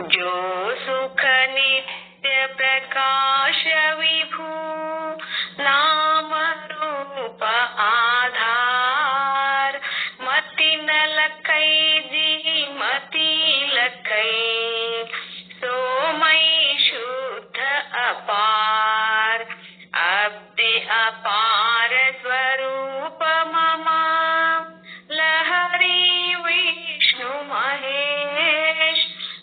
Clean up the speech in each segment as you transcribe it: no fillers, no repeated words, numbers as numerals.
जो सुख नित्य प्रकाश विभू नाम रूप आधार मति न लकै जी मति लकै सो मई शुद्ध अपार अब्दि अपार स्वरूप मम लहरी विष्णु महेश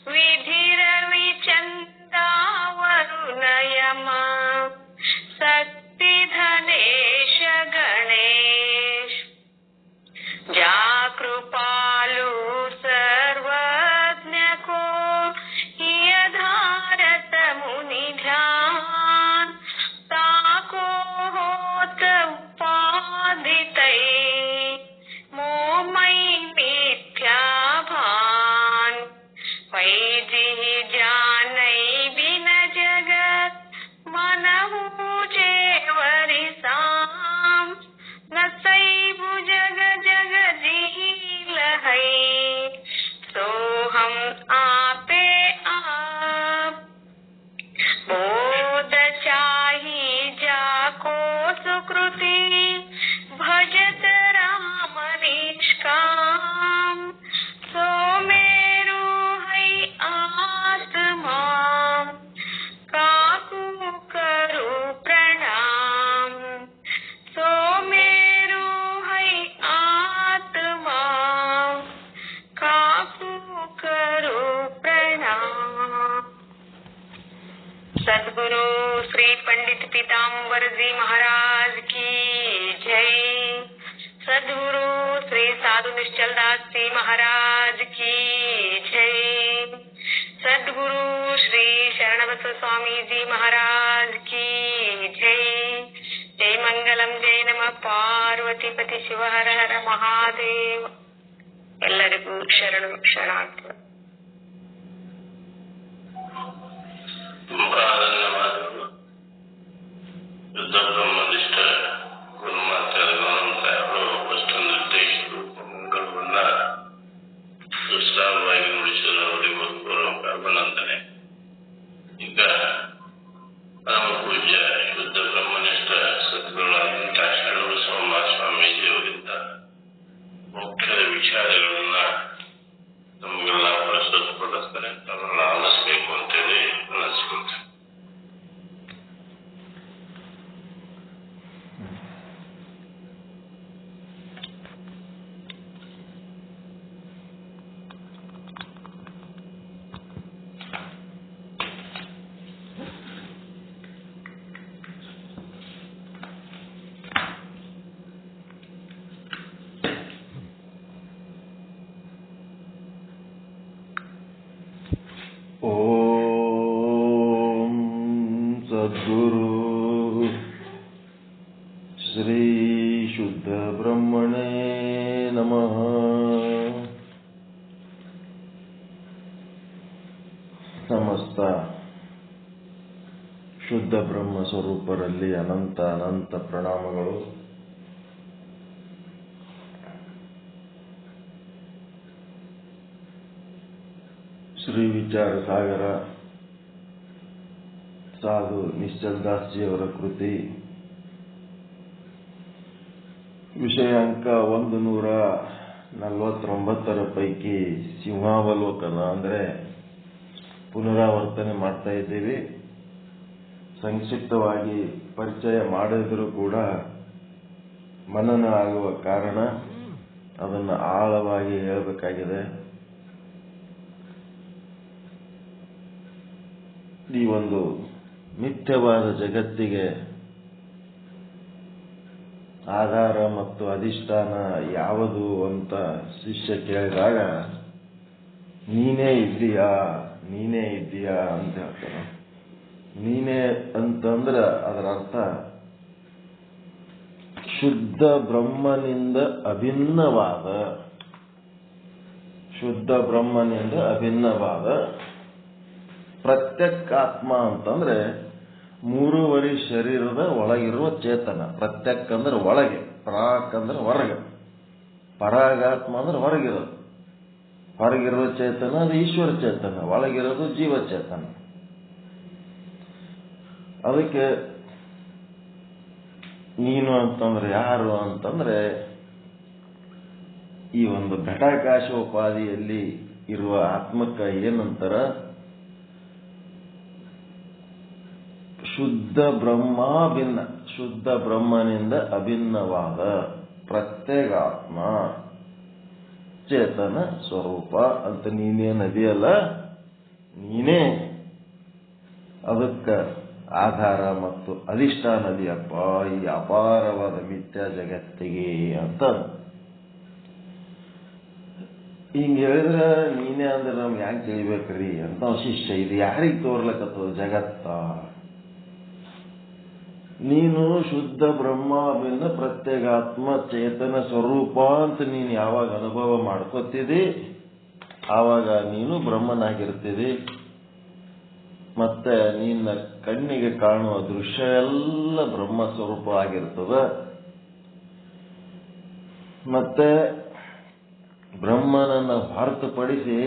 विधिर विचंदा वरुण यम शक्ति धनेश गणेश जा कृपालु सर्वज्ञ को हिय धारत मुनि ध्यान ताको होत उपाधि तै मोमई मिथ्या भान पै जिहि जानई बिन जगत मनहु जेवरि साम न सैबु जग जग जिहि लहै सो हम आपे आप बोध चाहि जाको सुकृति भजत राम निष्काम सो मेरु है आत्मा काकू करू प्रणाम सो मेरु है आत्मा काकू करू प्रणाम। सद्गुरु श्री पंडित पीताम्बर जी महाराज की जय। सद्गुरु श्री साधु निश्चल दास जी महाराज की जय। सद्गुरु श्री शरणबसव स्वामी जी महाराज की जय। जय मंगलम जय नमः पार्वती पति शिव हर हर महादेव। ಎಲ್ಲರಿಗೂ ಶರಣು ಶರಣಾರ್ಥಿ। ಧನ್ಯವಾದಗಳು. ಶುದ್ಧ ಬ್ರಹ್ಮನಿಷ್ಠ ಗುರುಮಾತೆಯರ ಗಮನಗಳು ವಸ್ತು ನಿರ್ದೇಶಕರು ಮಂಗಳವನ್ನ ವಿಸ್ತಾರವಾಗಿ ನುಡಿಸಿದ ಅವರಿಗೂ ಪೂರ್ವಕ ಅಭಿನಂದನೆ. ಈಗ ಪರಮ ಪೂಜ್ಯ ಶುದ್ಧ ಬ್ರಹ್ಮನಿಷ್ಠ ಸದ್ಗುರುಗಳಾದಂತಹ ಶರಣಬಸವ ಮಹಾಸ್ವಾಮೀಜಿಯವರಿಂದ ಮುಖ್ಯ ವಿಚಾರಗಳನ್ನ ನಮಗೆಲ್ಲ ಪ್ರಸ್ತುತಪಡಿಸ್ತಾರೆ. ತಮ್ಮನ್ನ ಆಲಿಸಬೇಕು ಅಂತೇಳಿ ಅನಿಸ್ಕೊಳ್ತೇನೆ. ಓಂ ಸದ್ಗುರು ಶ್ರೀ ಶುದ್ಧ ಬ್ರಹ್ಮಣೇ ನಮಃ. ಸಮಸ್ತ ಶುದ್ಧ ಬ್ರಹ್ಮ ಸ್ವರೂಪರಲ್ಲಿ ಅನಂತ ಅನಂತ ಪ್ರಣಾಮಗಳು. ಶ್ರೀ ವಿಚಾರ ಸಾಗರ ಸಾಧು ನಿಶ್ಚಲ್ ದಾಸ್ ಜಿಯವರ ಕೃತಿ ವಿಷಯಾಂಕ 149 ಪೈಕಿ ಸಿಂಹಾವಲೋಕನ ಅಂದರೆ ಪುನರಾವರ್ತನೆ ಮಾಡ್ತಾ ಇದ್ದೀವಿ. ಸಂಕ್ಷಿಪ್ತವಾಗಿ ಪರಿಚಯ ಮಾಡಿದರೂ ಕೂಡ ಮನನ ಆಗುವ ಕಾರಣ ಅದನ್ನು ಆಳವಾಗಿ ಹೇಳಬೇಕಾಗಿದೆ. ಈ ಒಂದು ಮಿಥ್ಯವಾದ ಜಗತ್ತಿಗೆ ಆಧಾರ ಮತ್ತು ಅಧಿಷ್ಠಾನ ಯಾವುದು ಅಂತ ಶಿಷ್ಯ ಕೇಳಿದಾಗ ನೀನೇ ಇದ್ದೀಯಾ ಅಂತ ಹೇಳ್ತಾನೆ. ನೀನೇ ಅಂತಂದ್ರೆ ಅದರ ಅರ್ಥ ಶುದ್ಧ ಬ್ರಹ್ಮನಿಂದ ಅಭಿನ್ನವಾದ ಪ್ರತ್ಯೇಕಾತ್ಮ ಅಂತಂದ್ರೆ ಮೂರುವರೆ ಶರೀರದ ಒಳಗಿರುವ ಚೇತನ. ಪ್ರತ್ಯಕ್ ಅಂದ್ರೆ ಒಳಗೆ, ಪ್ರಾಕ್ ಅಂದ್ರೆ ಹೊರಗೆ, ಪರಾಗಾತ್ಮ ಅಂದ್ರೆ ಹೊರಗಿರೋದು. ಹೊರಗಿರೋ ಚೇತನ ಅದು ಈಶ್ವರ ಚೇತನ, ಒಳಗಿರೋದು ಜೀವ ಚೇತನ. ಅದಕ್ಕೆ ನೀನು ಅಂತಂದ್ರೆ ಯಾರು ಅಂತಂದ್ರೆ ಈ ಒಂದು ಘಟಾಕಾಶೋಪಾದಿಯಲ್ಲಿ ಇರುವ ಆತ್ಮಕ್ಕ ಏನಂತಾರ, ಶುದ್ಧ ಬ್ರಹ್ಮಾಭಿನ್ನ, ಶುದ್ಧ ಬ್ರಹ್ಮನಿಂದ ಅಭಿನ್ನವಾದ ಪ್ರತ್ಯೇಗಾತ್ಮ ಚೇತನ ಸ್ವರೂಪ ಅಂತ ನೀನೇನದಿಯಲ್ಲ, ನೀನೇ ಅದಕ್ಕೆ ಆಧಾರ ಮತ್ತು ಅಧಿಷ್ಠಾನದಿಯಪ್ಪ ಈ ಅಪಾರವಾದ ಮಿಥ್ಯಾ ಜಗತ್ತಿಗೆ ಅಂತ. ಹಿಂಗೆ ಹೇಳಿದ್ರೆ ನೀನೇ ಅಂದ್ರೆ ನಮ್ಗೆ ಯಾಕೆ ತಿಳಿಬೇಕ್ರಿ ಅಂತ ಶಿಷ್ಯ. ಇದು ಯಾರಿಗೆ ತೋರ್ಲಕತ್ತದ ಜಗತ್ತ? ನೀನು ಶುದ್ಧ ಬ್ರಹ್ಮಾಭಿನ್ನ ಪ್ರತ್ಯೇಗಾತ್ಮ ಚೇತನ ಸ್ವರೂಪ ಅಂತ ನೀನು ಯಾವಾಗ ಅನುಭವ ಮಾಡ್ಕೋತಿದಿ ಆವಾಗ ನೀನು ಬ್ರಹ್ಮನಾಗಿರ್ತಿದಿ. ಮತ್ತೆ ನಿನ್ನ ಕಣ್ಣಿಗೆ ಕಾಣುವ ದೃಶ್ಯ ಎಲ್ಲ ಬ್ರಹ್ಮ ಸ್ವರೂಪ ಆಗಿರ್ತದ. ಮತ್ತೆ ಬ್ರಹ್ಮನನ್ನ ಹೊರತುಪಡಿಸಿ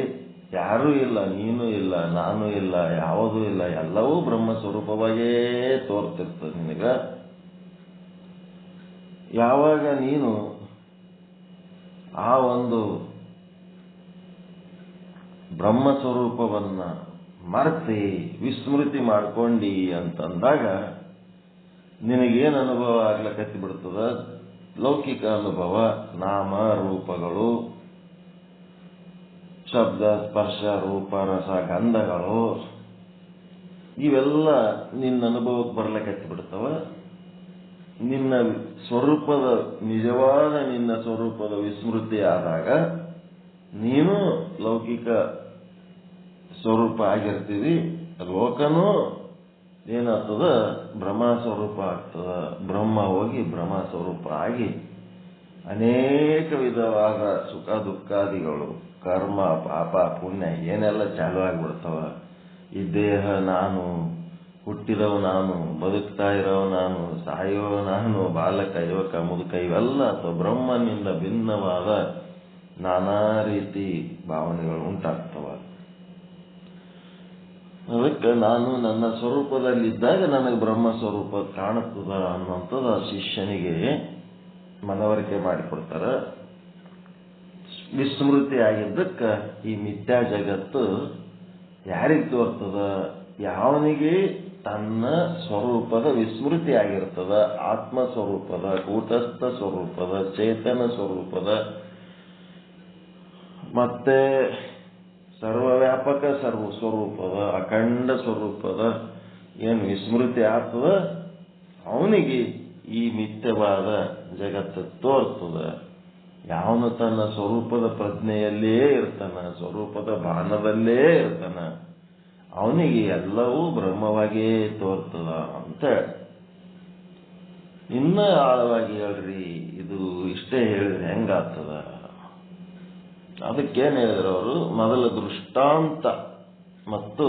ಯಾರೂ ಇಲ್ಲ, ನೀನು ಇಲ್ಲ, ನಾನು ಇಲ್ಲ, ಯಾವುದೂ ಇಲ್ಲ, ಎಲ್ಲವೂ ಬ್ರಹ್ಮ ಸ್ವರೂಪವಾಗೇ ತೋರ್ತಿರ್ತದೆ ನಿನಗ. ಯಾವಾಗ ನೀನು ಆ ಒಂದು ಬ್ರಹ್ಮ ಸ್ವರೂಪವನ್ನ ಮರ್ತಿ ವಿಸ್ಮೃತಿ ಮಾಡ್ಕೊಂಡಿ ಅಂತಂದಾಗ ನಿನಗೇನು ಅನುಭವ ಆಗ್ಲಕತ್ತಿ ಬಿಡ್ತದ? ಲೌಕಿಕ ಅನುಭವ, ನಾಮ ರೂಪಗಳು, ಶಬ್ದ ಸ್ಪರ್ಶ ರೂಪ ರಸ ಗಂಧಗಳು, ಇವೆಲ್ಲ ನಿನ್ನ ಅನುಭವಕ್ಕೆ ಬರ್ಲಕತ್ತಿ ಬಿಡ್ತವ. ನಿನ್ನ ಸ್ವರೂಪದ ನಿಜವಾದ ನಿನ್ನ ಸ್ವರೂಪದ ವಿಸ್ಮೃತಿ ಆದಾಗ ನೀನು ಲೌಕಿಕ ಸ್ವರೂಪ ಆಗಿರ್ತೀವಿ. ಲೋಕನೂ ಏನಾಗ್ತದ? ಬ್ರಹ್ಮ ಸ್ವರೂಪ ಆಗ್ತದ. ಬ್ರಹ್ಮ ಹೋಗಿ ಬ್ರಹ್ಮ ಸ್ವರೂಪ ಆಗಿ ಅನೇಕ ವಿಧವಾದ ಸುಖ ದುಃಖಾದಿಗಳು, ಕರ್ಮ ಪಾಪ ಪುಣ್ಯ ಏನೆಲ್ಲ ಚಾಲು ಆಗಿಬಿಡ್ತವ. ಈ ದೇಹ ನಾನು, ಹುಟ್ಟಿದವ ನಾನು, ಬದುಕ್ತಾ ಇರೋವ ನಾನು, ಸಾಯೋ ನಾನು, ಬಾಲಕ ಯುವಕ ಮುದುಕ, ಇವೆಲ್ಲ ಅಥವಾ ಬ್ರಹ್ಮನಿಂದ ಭಿನ್ನವಾದ ನಾನಾ ರೀತಿ ಭಾವನೆಗಳು ಉಂಟಾಗ್ತವ. ಅದಕ್ಕೆ ನಾನು ನನ್ನ ಸ್ವರೂಪದಲ್ಲಿದ್ದಾಗ ನನಗೆ ಬ್ರಹ್ಮ ಸ್ವರೂಪ ಕಾಣುತ್ತದ ಅನ್ನುವಂಥದ್ದು ಶಿಷ್ಯನಿಗೆ ಮನವರಿಕೆ ಮಾಡಿಕೊಡ್ತಾರ. ವಿಸ್ಮೃತಿ ಆಗಿದ್ದಕ್ಕೆ ಈ ಮಿಥ್ಯಾ ಜಗತ್ತು ಯಾರಿಗೆ ತೋರ್ತದ? ಯಾವನಿಗೆ ತನ್ನ ಸ್ವರೂಪದ ವಿಸ್ಮೃತಿ ಆಗಿರ್ತದ, ಆತ್ಮ ಸ್ವರೂಪದ, ಕೂಟಸ್ಥ ಸ್ವರೂಪದ, ಚೇತನ ಸ್ವರೂಪದ, ಮತ್ತೆ ಸರ್ವವ್ಯಾಪಕ ಸರ್ವ ಸ್ವರೂಪದ, ಅಖಂಡ ಸ್ವರೂಪದ ಏನು ವಿಸ್ಮೃತಿ ಆಗ್ತದ, ಅವನಿಗೆ ಈ ಮಿಥ್ಯವಾದ ಜಗತ್ತು ತೋರ್ತದ. ಯಾವನು ತನ್ನ ಸ್ವರೂಪದ ಪ್ರಜ್ಞೆಯಲ್ಲೇ ಇರ್ತಾನ, ಸ್ವರೂಪದ ಭಾನದಲ್ಲೇ ಇರ್ತಾನ, ಅವನಿಗೆ ಎಲ್ಲವೂ ಬ್ರಹ್ಮವಾಗಿಯೇ ತೋರ್ತದ ಅಂತ. ಇನ್ನ ಆಳವಾಗಿ ಹೇಳ್ರಿ, ಇದು ಇಷ್ಟೇ ಹೇಳಿದ್ರೆ ಹೆಂಗಾಗ್ತದ? ಅದಕ್ಕೇನು ಹೇಳಿದ್ರು ಅವರು? ಮೊದಲ ದೃಷ್ಟಾಂತ ಮತ್ತು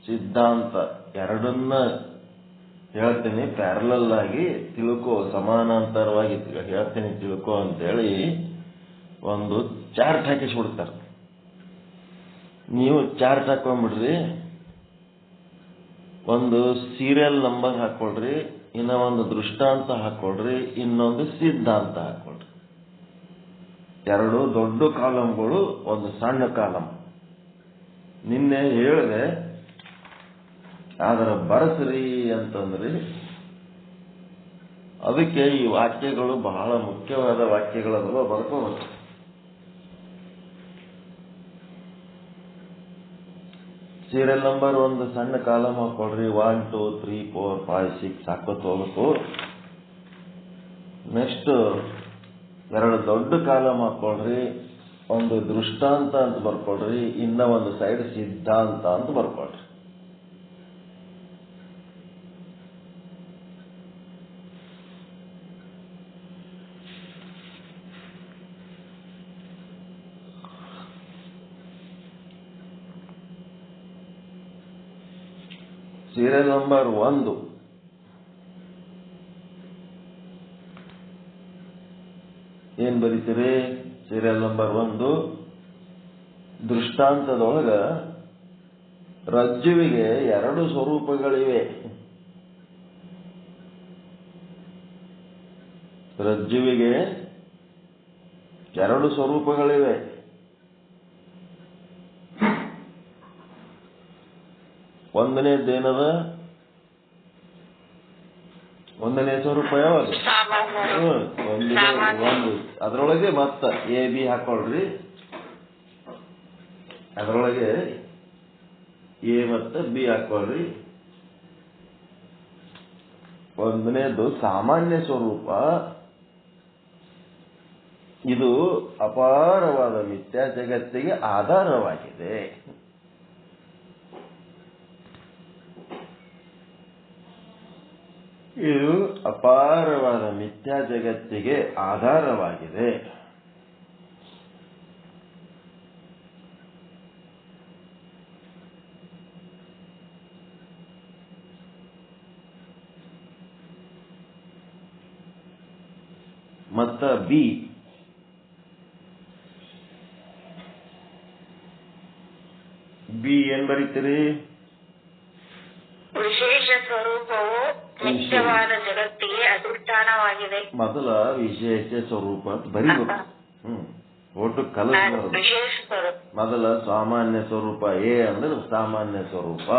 ಸಿದ್ಧಾಂತ ಎರಡನ್ನ ಹೇಳ್ತೀನಿ, ಪ್ಯಾರಲಲ್ ಆಗಿ ತಿಳ್ಕೋ, ಸಮಾನಾಂತರವಾಗಿ ಹೇಳ್ತೀನಿ ತಿಳ್ಕೋ ಅಂತೇಳಿ ಒಂದು ಚಾರ್ಟ್ ಹಾಕಿಸ್ಬಿಡ್ತಾರೆ. ನೀವು ಚಾರ್ಟ್ ಹಾಕೊಂಡ್ಬಿಡ್ರಿ, ಒಂದು ಸೀರಿಯಲ್ ನಂಬರ್ ಹಾಕೊಳ್ರಿ, ಇನ್ನ ಒಂದು ದೃಷ್ಟಾಂತ ಹಾಕೊಳ್ರಿ, ಇನ್ನೊಂದು ಸಿದ್ಧಾಂತ ಹಾಕೊಳ್ರಿ. ಎರಡು ದೊಡ್ಡ ಕಾಲಂಗಳು, ಒಂದು ಸಣ್ಣ ಕಾಲಂ. ನಿನ್ನೆ ಹೇಳಿದೆ, ಆದ್ರೆ ಬರಸ್ರಿ ಅಂತಂದ್ರಿ. ಅದಕ್ಕೆ ಈ ವಾಕ್ಯಗಳು ಬಹಳ ಮುಖ್ಯವಾದ ವಾಕ್ಯಗಳಲ್ವ, ಬರ್ಕೋಬೇಕು. ಸೀರಿಯಲ್ ನಂಬರ್ ಒಂದು ಸಣ್ಣ ಕಾಲಂ ಹಾಕೊಳ್ರಿ, 1 2 3 4 5 6 ಹಾಕೋತ್ ಹೋಗ್ಬೇಕು. ನೆಕ್ಸ್ಟ್ ಎರಡು ದೊಡ್ಡ ಕಾಲಂ ಹಾಕೊಳ್ರಿ, ಒಂದು ದೃಷ್ಟಾಂತ ಅಂತ ಬರ್ಕೊಳ್ರಿ, ಇನ್ನ ಒಂದು ಸೈಡ್ ಸಿದ್ಧಾಂತ ಅಂತ ಬರ್ಕೊಳ್ರಿ. ಸೀರಿಯಲ್ ನಂಬರ್ 1 ಏನ್ ಬರೀತೀರಿ? Serial number 1 ದೃಷ್ಟಾಂತದೊಳಗ ರಜ್ಜುವಿಗೆ 2 ಸ್ವರೂಪಗಳಿವೆ. ರಜ್ಜುವಿಗೆ 2 ಸ್ವರೂಪಗಳಿವೆ. ಒಂದನೇದೇನದ? ಒಂದನೇ ಸ್ವರೂಪ ಯಾವುದು? ಒಂದು. ಅದರೊಳಗೆ ಮತ್ತ ಎ ಬಿ ಹಾಕೊಳ್ರಿ. ಅದರೊಳಗೆ ಎ ಮತ್ತು ಬಿ ಹಾಕೊಳ್ರಿ. ಒಂದನೇದು ಸಾಮಾನ್ಯ ಸ್ವರೂಪ. ಇದು ಅಪಾರವಾದ ಮಿಥ್ಯಾ ಜಗತ್ತಿಗೆ ಆಧಾರವಾಗಿದೆ. ಇದು ಅಪಾರವಾದ ಮಿಥ್ಯಾ ಜಗತ್ತಿಗೆ ಆಧಾರವಾಗಿದೆ. ಮತ್ತ ಬಿ ಏನ್ ಬರೀತೀರಿ? ವಿಶೇಷ ಸ್ವರೂಪವು ನಿತ್ಯವಾದ ಜಗತ್ತಿಗೆ ಅಧಿಷ್ಠಾನವಾಗಿದೆ. ಮೊದಲ ವಿಶೇಷ ಸ್ವರೂಪ ಬರೀಬೇಕು. ಒಟ್ಟು ಕಲಿಸ್ಬಾರದು. ಮೊದಲ ಸಾಮಾನ್ಯ ಸ್ವರೂಪ ಎ ಅಂದ್ರೆ ಸಾಮಾನ್ಯ ಸ್ವರೂಪ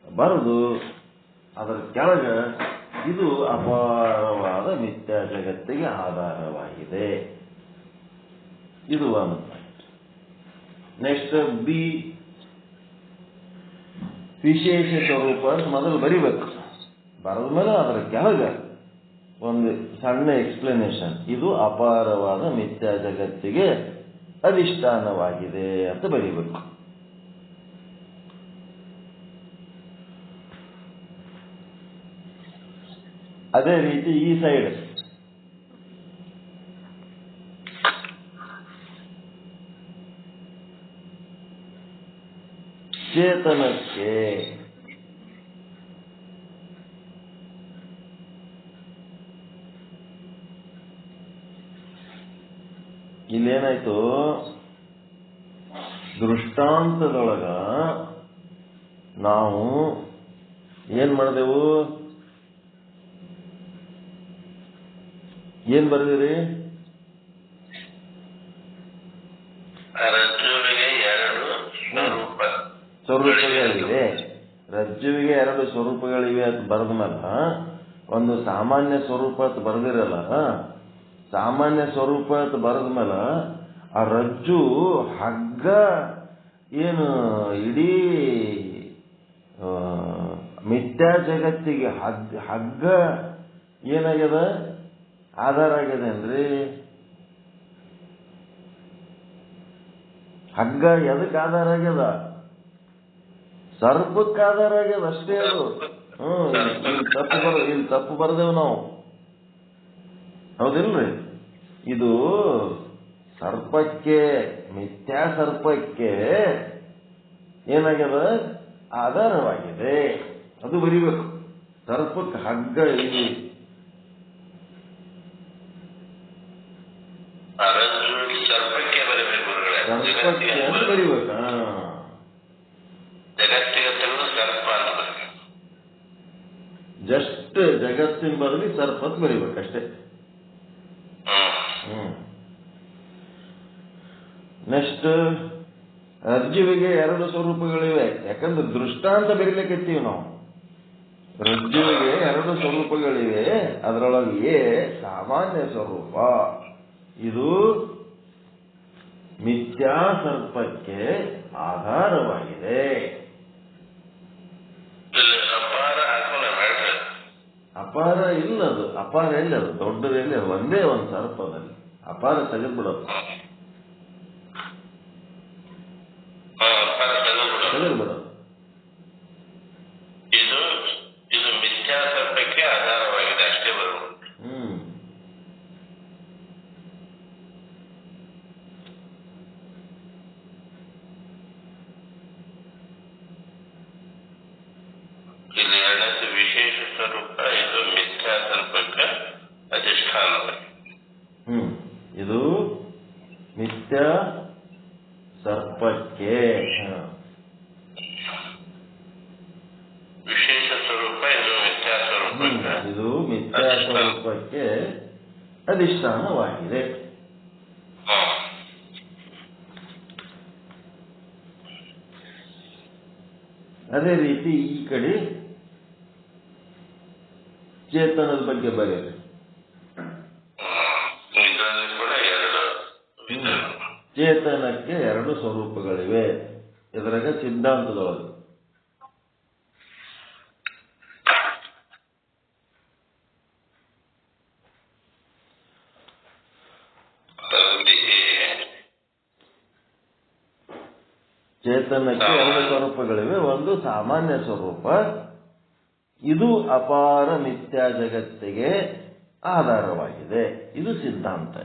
ಬರೆದು ಅದರ ಕೆಳಗ ಇದು ಅಪಾರವಾದ ಮಿಥ್ಯಾ ಜಗತ್ತಿಗೆ ಆಧಾರವಾಗಿದೆ. ಇದು ಒಂದು ಪಾಯಿಂಟ್. ನೆಕ್ಸ್ಟ್ ಬಿ ವಿಶೇಷ ಸ್ವರೂಪ ಮೊದಲು ಬರಿಬೇಕು. ಬರೆದ ಮೇಲೆ ಅದರ ಕೆಳಗ ಒಂದು ಸಣ್ಣ ಎಕ್ಸ್ಪ್ಲನೇಷನ್, ಇದು ಅಪಾರವಾದ ಮಿಥ್ಯಾ ಜಗತ್ತಿಗೆ ಅಧಿಷ್ಠಾನವಾಗಿದೆ ಅಂತ ಬರೀಬೇಕು. ಅದೇ ರೀತಿ ಈ ಸೈಡ್ ಚೇತನಕ್ಕೆ ಇಲ್ಲೇನಾಯ್ತು? ದೃಷ್ಟಾಂತದೊಳಗ ನಾವು ಏನ್ ಮಾಡಿದೆವು? ಏನ್ ಬರೆದಿರಿ? ಸ್ವರೂಪಗಳಿವೆ. ರಜ್ಜುವಿಗೆ 2 ಸ್ವರೂಪಗಳಿವೆ ಅಂತ ಬರೆದ ಮೇಲೆ ಒಂದು ಸಾಮಾನ್ಯ ಸ್ವರೂಪ ಅಂತ ಬರೆದಿರಲ್ಲ. ಸಾಮಾನ್ಯ ಸ್ವರೂಪ ಅಂತ ಬರೆದ ಮೇಲೆ ಆ ರಜ್ಜು ಹಗ್ಗ ಏನು ಇಡೀ ಮಿಥ್ಯಾ ಜಗತ್ತಿಗೆ ಹಗ್ಗ ಏನಾಗ್ಯದ? ಆಧಾರ ಆಗ್ಯದ ಅಂದ್ರೆ ಹಗ್ಗ ಎದಕ್ಕೆ ಆಧಾರ ಆಗ್ಯದ? ಸರ್ಪಕ್ಕೆ ಆಧಾರ ಆಗ್ಯದ ಅಷ್ಟೇ. ಅದು ಇಲ್ಲಿ ತಪ್ಪು ಬರ್ದೇವು ನಾವು, ಹೌದಿಲ್ರಿ? ಇದು ಸರ್ಪಕ್ಕೆ, ಮಿಥ್ಯಾ ಸರ್ಪಕ್ಕೆ ಏನಾಗ್ಯದ? ಆಧಾರವಾಗಿದೆ. ಅದು ಬರಿಬೇಕು. ಸರ್ಪಕ್ಕೆ ಹಗ್ಗ ಇಲ್ಲಿ ಸರ್ಪಕ್ಕೆ ಅಂತ ಬರಿಬೇಕ. ಜಸ್ಟ್ ಜಗತ್ತಿನ ಬದಲಿ ಸರ್ಪ ಅಂತ ಬರಿಬೇಕಷ್ಟೇ. ನೆಕ್ಸ್ಟ್ ರಜ್ಜುವಿಗೆ 2 ಸ್ವರೂಪಗಳಿವೆ. ಯಾಕಂದ್ರೆ ದೃಷ್ಟಾಂತ ಬರೀಲಿಕ್ಕೆತ್ತೀವಿ ನಾವು. ರಜ್ಜುವಿಗೆ 2 ಸ್ವರೂಪಗಳಿವೆ. ಅದರೊಳಗೆ ಸಾಮಾನ್ಯ ಸ್ವರೂಪ. ಇದು ಮಿಥ್ಯಾ ಸರ್ಪಕ್ಕೆ ಆಧಾರವಾಗಿದೆ. ಅಪಾರ ಇಲ್ಲದು. ಅಪಾರ ಎಲ್ಲದು? ದೊಡ್ಡದೆಲ್ಲ ಒಂದೇ ಒಂದು ಸರ್ಪದಲ್ಲಿ. ಅಪಾರ ತೆಗೆದ್ಬಿಡೋದು. ತೆಗೆದ್ಬಿಡೋದು. ಇದು ಮಿಥ್ಯಾ ಸರ್ಪಕ್ಕೆ ಆಧಾರವಾಗಿದೆ ಅಷ್ಟೇ ಬರುವುದು. ಇಲ್ಲಿ ಎರಡನೇ ವಿಶೇಷ ಸ್ವರೂಪ. ಇದು ಮಿಥ್ಯಾ ಸರ್ಪಕ್ಕೆ ಅಧಿಷ್ಠಾನವಾಗಿದೆ. ಇದು ಮಿಥ್ಯಾ ಸರ್ಪ ವಿಶೇಷ ಸ್ವರೂಪ, ಇದು ಮಿಥ್ಯಾ ಸ್ವರೂಪ. ಇದು ಮಿಥ್ಯಾ ಸ್ವರೂಪಕ್ಕೆ ಅಧಿಷ್ಠಾನವಾಗಿದೆ. ಅದೇ ರೀತಿ ಈ ಕಡೆ ಚೇತನದ ಬಗ್ಗೆ ಬರೆಯಿರಿ. ಚೇತನಕ್ಕೆ 2 ಸ್ವರೂಪಗಳಿವೆ ಇದರಾಗ ಸಿದ್ಧಾಂತದೊಳಗೆ. ಚೇತನಕ್ಕೆ 2 ಸ್ವರೂಪಗಳಿವೆ. ಒಂದು ಸಾಮಾನ್ಯ ಸ್ವರೂಪ, ಇದು ಅಪಾರ ಮಿಥ್ಯಾ ಜಗತ್ತಿಗೆ ಆಧಾರವಾಗಿದೆ. ಇದು ಸಿದ್ಧಾಂತ.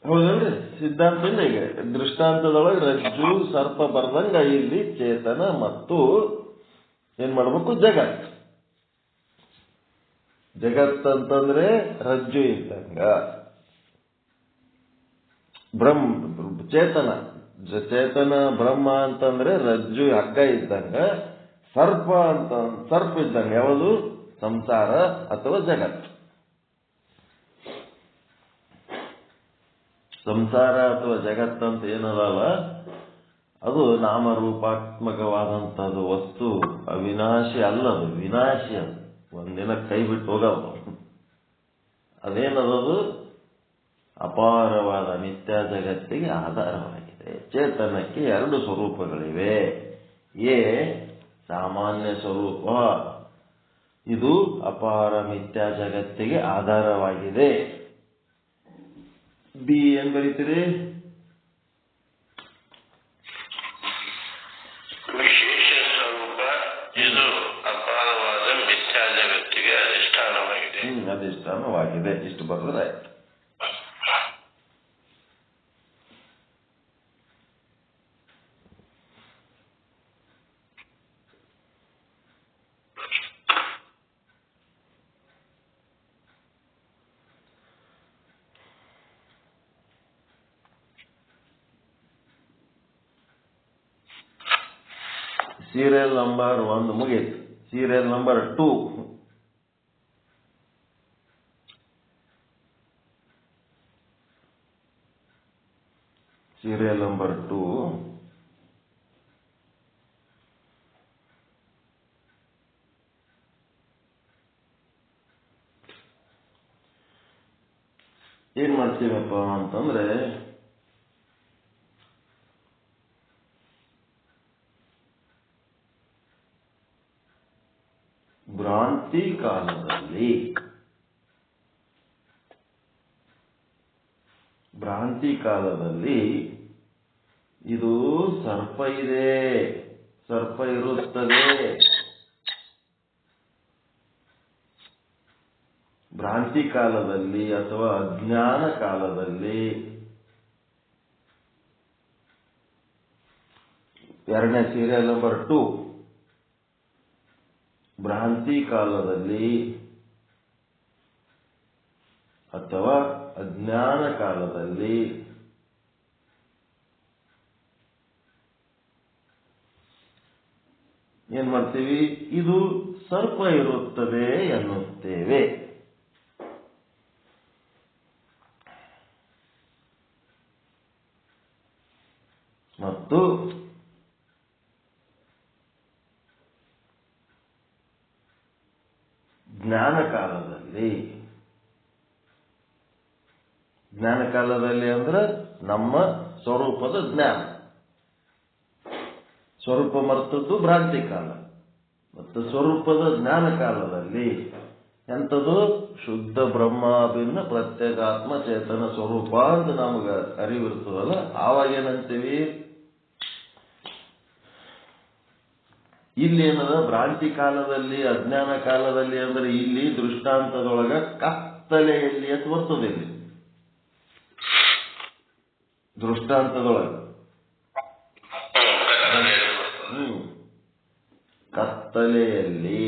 ಹೌದಲ್ರಿ? ಸಿದ್ಧಾಂತದಿಂದ ಈಗ ದೃಷ್ಟಾಂತದೊಳಗೆ ರಜ್ಜು ಸರ್ಪ ಬರ್ದಂಗ ಇಲ್ಲಿ ಚೇತನ ಮತ್ತು ಏನ್ ಮಾಡ್ಬೇಕು, ಜಗತ್ತಂತಂದ್ರೆ ರಜ್ಜು ಇದ್ದಂಗ, ಚೇತನ ಬ್ರಹ್ಮ ಅಂತಂದ್ರೆ ರಜ್ಜು ಹಗ್ಗ ಇದ್ದಂಗ, ಸರ್ಪ ಇದ್ದಂಗ. ಯಾವುದು? ಸಂಸಾರ ಅಥವಾ ಜಗತ್ತು. ಸಂಸಾರ ಅಥವಾ ಜಗತ್ತಂತ ಏನದಲ್ಲ, ಅದು ನಾಮರೂಪಾತ್ಮಕವಾದಂಥದ್ದು ವಸ್ತು. ಅವಿನಾಶಿ ಅಲ್ಲ, ಅದು ವಿನಾಶಿ. ಅದು ಒಂದಿನ ಕೈ ಬಿಟ್ಟು ಹೋಗಲ್ಲ. ಅದೇನದು? ಅಪಾರವಾದ ಮಿಥ್ಯಾ ಜಗತ್ತಿಗೆ ಆಧಾರವಾಗಿದೆ. ಚೇತನಕ್ಕೆ 2 ಸ್ವರೂಪಗಳಿವೆ. ಎ ಸಾಮಾನ್ಯ ಸ್ವರೂಪ, ಇದು ಅಪಾರ ಮಿಥ್ಯಾ ಜಗತ್ತಿಗೆ ಆಧಾರವಾಗಿದೆ. ಬಿ ಏನ್ ಬರೀತೀರಿ? ವಿಶೇಷ ಸ್ವರೂಪ, ಇದು ಅಪಾರವಾದ ಮಿಥ್ಯಾ ಜಗತ್ತಿಗೆ ಅಧಿಷ್ಠಾನವಾಗಿದೆ. ಅಧಿಷ್ಠಾನವಾಗಿದೆ. ಇಷ್ಟು ಬರೆದ್ರೆ ಆಯ್ತು. ಸೀರಿಯಲ್ ನಂಬರ್ 1 ಮುಗಿಯಿತು. Serial number 2. ಸೀರಿಯಲ್ ನಂಬರ್ 2 ಏನ್ ಮಾಡ್ತೀವಪ್ಪ ಅಂತಂದ್ರೆ, ಭ್ರಾಂತಿ ಕಾಲದಲ್ಲಿ ಇದು ಸರ್ಪ ಇದೆ, ಸರ್ಪ ಇರುತ್ತದೆ. ಭ್ರಾಂತಿ ಕಾಲದಲ್ಲಿ ಅಥವಾ ಅಜ್ಞಾನ ಕಾಲದಲ್ಲಿ, 2ನೇ ಸೀರಿಯಲ್ ನಂಬರ್ 2, ಭ್ರಾಂತಿ ಕಾಲದಲ್ಲಿ ಅಥವಾ ಅಜ್ಞಾನ ಕಾಲದಲ್ಲಿ ಏನ್ ಮಾಡ್ತೀವಿ? ಇದು ಸರ್ಪ ಇರುತ್ತದೆ ಎನ್ನುತ್ತೇವೆ. ಮತ್ತು ಜ್ಞಾನ ಕಾಲದಲ್ಲಿ ಅಂದ್ರೆ ನಮ್ಮ ಸ್ವರೂಪದ ಜ್ಞಾನ. ಸ್ವರೂಪ ಮರ್ತದ್ದು ಭ್ರಾಂತಿ ಕಾಲ. ಮತ್ತು ಸ್ವರೂಪದ ಜ್ಞಾನ ಕಾಲದಲ್ಲಿ ಎಂಥದ್ದು? ಶುದ್ಧ ಬ್ರಹ್ಮಾಭಿನ್ನ ಪ್ರತ್ಯೇಕಾತ್ಮ ಚೇತನ ಸ್ವರೂಪ ಅಂತ ನಮಗೆ ಅರಿವಿರ್ತದಲ್ಲ, ಆವಾಗ ಏನಂತೀವಿ? ಇಲ್ಲಿ ಏನದ? ಭ್ರಾಂತಿ ಕಾಲದಲ್ಲಿ, ಅಜ್ಞಾನ ಕಾಲದಲ್ಲಿ ಅಂದ್ರೆ ಇಲ್ಲಿ ದೃಷ್ಟಾಂತದೊಳಗ ಕತ್ತಲೆಯಲ್ಲಿ ಅಂತ ಬರ್ತದೆ. ಇಲ್ಲಿ ದೃಷ್ಟಾಂತದೊಳಗ ಕತ್ತಲೆಯಲ್ಲಿ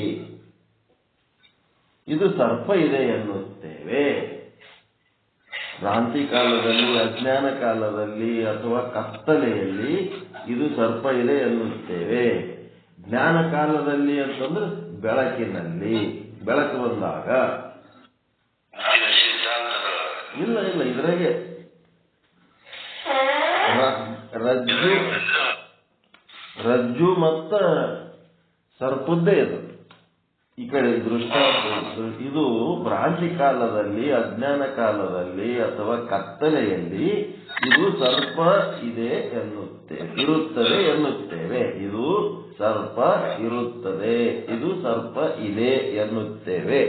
ಇದು ಸರ್ಪ ಇದೆ ಎನ್ನುತ್ತೇವೆ. ಭ್ರಾಂತಿ ಕಾಲದಲ್ಲಿ, ಅಜ್ಞಾನ ಕಾಲದಲ್ಲಿ ಅಥವಾ ಕತ್ತಲೆಯಲ್ಲಿ ಇದು ಸರ್ಪ ಇದೆ ಎನ್ನುತ್ತೇವೆ. ಜ್ಞಾನ ಕಾಲದಲ್ಲಿ ಅಂತಂದ್ರೆ ಬೆಳಕಿನಲ್ಲಿ, ಬೆಳಕು ಬಂದಾಗ. ಇಲ್ಲ ಇದ್ರಾಗೆ ರಜ್ಜು ಮತ್ತ ಸರ್ಪದ್ದೇ ಇದು. ಈ ಕಡೆ ಇದು ಭ್ರಾಂತಿ ಕಾಲದಲ್ಲಿ, ಅಜ್ಞಾನ ಕಾಲದಲ್ಲಿ ಅಥವಾ ಕತ್ತಲೆಯಲ್ಲಿ ಇದು ಸರ್ಪ ಇದೆ ಇರುತ್ತದೆ ಎನ್ನುತ್ತೇವೆ. ಇದು ಸರ್ಪ ಇರುತ್ತದೆ, ಇದು ಸರ್ಪ ಇದೆ ಎನ್ನುತ್ತೇವೆ.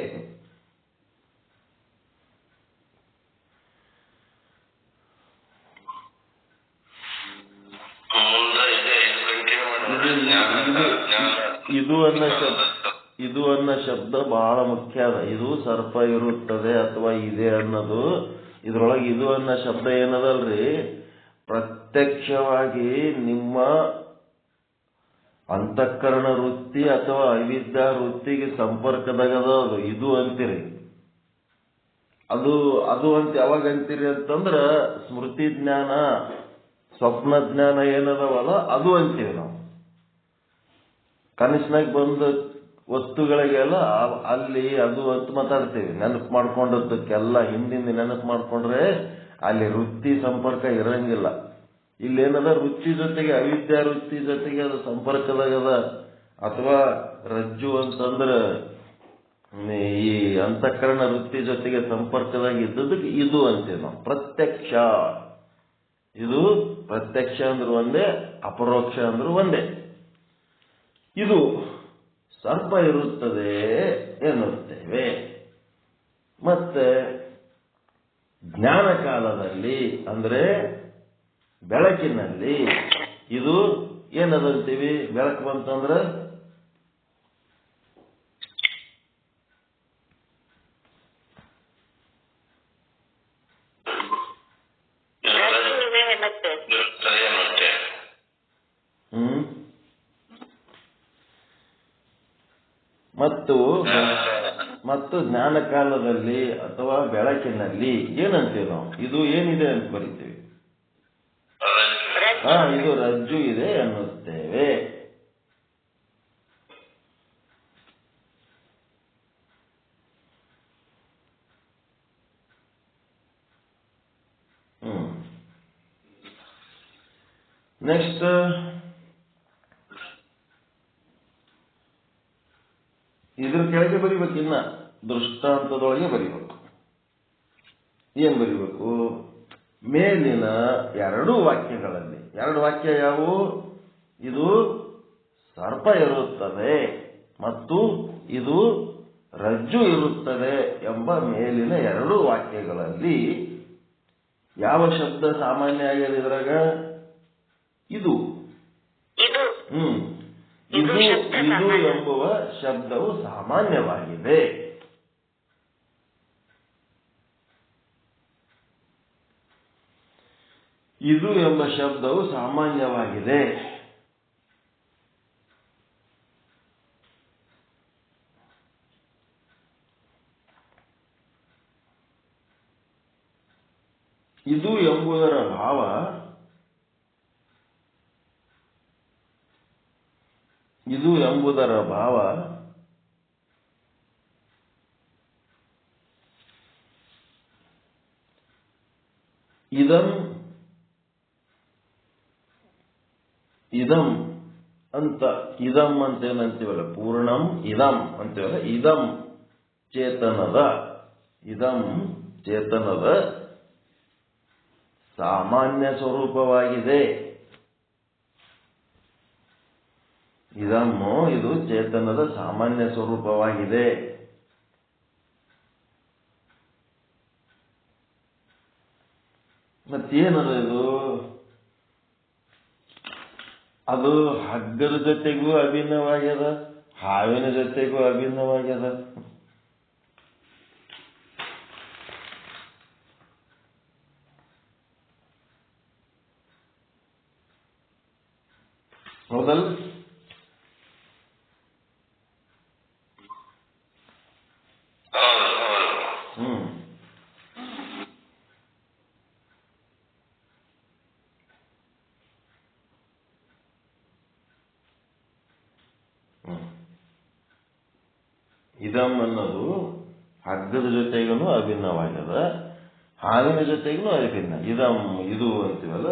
ಇದು ಅನ್ನೋ ಶಬ್ದ ಬಹಳ ಮುಖ್ಯ ಅದ. ಇದು ಸರ್ಪ ಇರುತ್ತದೆ ಅಥವಾ ಇದೆ ಅನ್ನೋದು, ಇದ್ರೊಳಗೆ ಇದು ಅನ್ನೋ ಶಬ್ದ ಏನದಲ್ರಿ, ಪ್ರತ್ಯಕ್ಷವಾಗಿ ನಿಮ್ಮ ಅಂತಃಕರಣ ವೃತ್ತಿ ಅಥವಾ ಅವಿದ್ಯಾ ವೃತ್ತಿಗೆ ಸಂಪರ್ಕದಾಗದ ಅದು. ಇದು ಅಂತೀರಿ. ಅದು ಅಂತ ಯಾವಾಗ ಅಂತೀರಿ ಅಂತಂದ್ರ ಸ್ಮೃತಿ ಜ್ಞಾನ, ಸ್ವಪ್ನ ಜ್ಞಾನ ಏನದವಲ್ಲ ಅದು ಅಂತೀವಿ ನಾವು. ಕನಸಿನಾಗ ಬಂದ ವಸ್ತುಗಳಿಗೆಲ್ಲ ಅಲ್ಲಿ ಅದು ಅಂತ ಮಾತಾಡ್ತೀವಿ. ನೆನಪು ಮಾಡ್ಕೊಂಡದ್ದಕ್ಕೆಲ್ಲ ಹಿಂದಿಂದ ನೆನಪು ಮಾಡ್ಕೊಂಡ್ರೆ ಅಲ್ಲಿ ವೃತ್ತಿ ಸಂಪರ್ಕ ಇರಂಗಿಲ್ಲ. ಇಲ್ಲೇನದ ವೃತ್ತಿ ಜೊತೆಗೆ, ಅವಿದ್ಯಾ ವೃತ್ತಿ ಜೊತೆಗೆ ಅದು ಸಂಪರ್ಕದಾಗದ. ಅಥವಾ ರಜ್ಜು ಅಂತಂದ್ರ ಈ ಅಂತಃಕರಣ ವೃತ್ತಿ ಜೊತೆಗೆ ಸಂಪರ್ಕದಾಗ ಇದ್ದದಕ್ಕೆ ಇದು ಅಂತೀವಿ ನಾವು. ಪ್ರತ್ಯಕ್ಷ, ಇದು ಪ್ರತ್ಯಕ್ಷ ಅಂದ್ರೂ ಒಂದೇ, ಅಪರೋಕ್ಷ ಅಂದ್ರೂ ಒಂದೇ. ಇದು ಸರ್ಪ ಇರುತ್ತದೆ ಎನ್ನುತ್ತೇವೆ. ಮತ್ತೆ ಜ್ಞಾನ ಕಾಲದಲ್ಲಿ ಅಂದ್ರೆ ಬೆಳಕಿನಲ್ಲಿ ಇದು ಏನದಂತೀವಿ, ಬೆಳಕು ಬಂತಂದ್ರ ಮತ್ತು ಜ್ಞಾನ ಕಾಲದಲ್ಲಿ ಅಥವಾ ಬೆಳಕಿನಲ್ಲಿ ಏನಂತೀವಿ ನಾವು, ಇದು ಏನಿದೆ ಅಂತ ಬರಿತೀವಿ. ಇದು ರಜ್ಜು ಇದೆ ಎನ್ನುತ್ತೇವೆ. ನೆಕ್ಸ್ಟ್ ಇದ್ರ ಕೆಳಗೆ ಬರಿಬೇಕು. ಇನ್ನ ದೃಷ್ಟಾಂತದೊಳಗೆ ಬರಿಬೇಕು. ಏನ್ ಬರಿಬೇಕು? ಮೇಲಿನ ಎರಡು ವಾಕ್ಯಗಳಲ್ಲಿ, ಎರಡು ವಾಕ್ಯ ಯಾವುವು? ಇದು ಸರ್ಪ ಇರುತ್ತದೆ ಮತ್ತು ಇದು ರಜ್ಜು ಇರುತ್ತದೆ ಎಂಬ ಮೇಲಿನ ಎರಡು ವಾಕ್ಯಗಳಲ್ಲಿ ಯಾವ ಶಬ್ದ ಸಾಮಾನ್ಯ ಆಗಿದೆ ಇದ್ರಾಗ? ಇದು ಇದು ಎಂಬುವ ಶಬ್ದವು ಸಾಮಾನ್ಯವಾಗಿದೆ. ಇದು ಎಂಬ ಶಬ್ದವು ಸಾಮಾನ್ಯವಾಗಿದೆ. ಇದು ಎಂಬುದರ ಭಾವ ಇದಂ ಅಂತ, ಇದಂ ಅಂತ ಏನಂತೀವಲ್ಲ, ಪೂರ್ಣಂ ಇದಂ ಅಂತೀವಲ್ಲ, ಇದಂ ಚೇತನದ ಸಾಮಾನ್ಯ ಸ್ವರೂಪವಾಗಿದೆ. ಇದಮ್ಮು ಇದು ಚೇತನದ ಸಾಮಾನ್ಯ ಸ್ವರೂಪವಾಗಿದೆ. ಮತ್ತೇನದ ಇದು? ಅದು ಹಗ್ಗದ ಜೊತೆಗೂ ಅಭಿನ್ನವಾಗ್ಯದ, ಹಾವಿನ ಜೊತೆಗೂ ಅಭಿನ್ನವಾಗ್ಯದ. ಹೌದಲ್ಲ? ಹಗ್ಗದ ಜೊತೆಗೂ ಅಭಿನ್ನವಾಗ್ಯದ, ಹಾವಿನ ಜೊತೆಗೂ ಅಭಿನ್ನ. ಇದು ಅಂತೀವಲ್ಲ,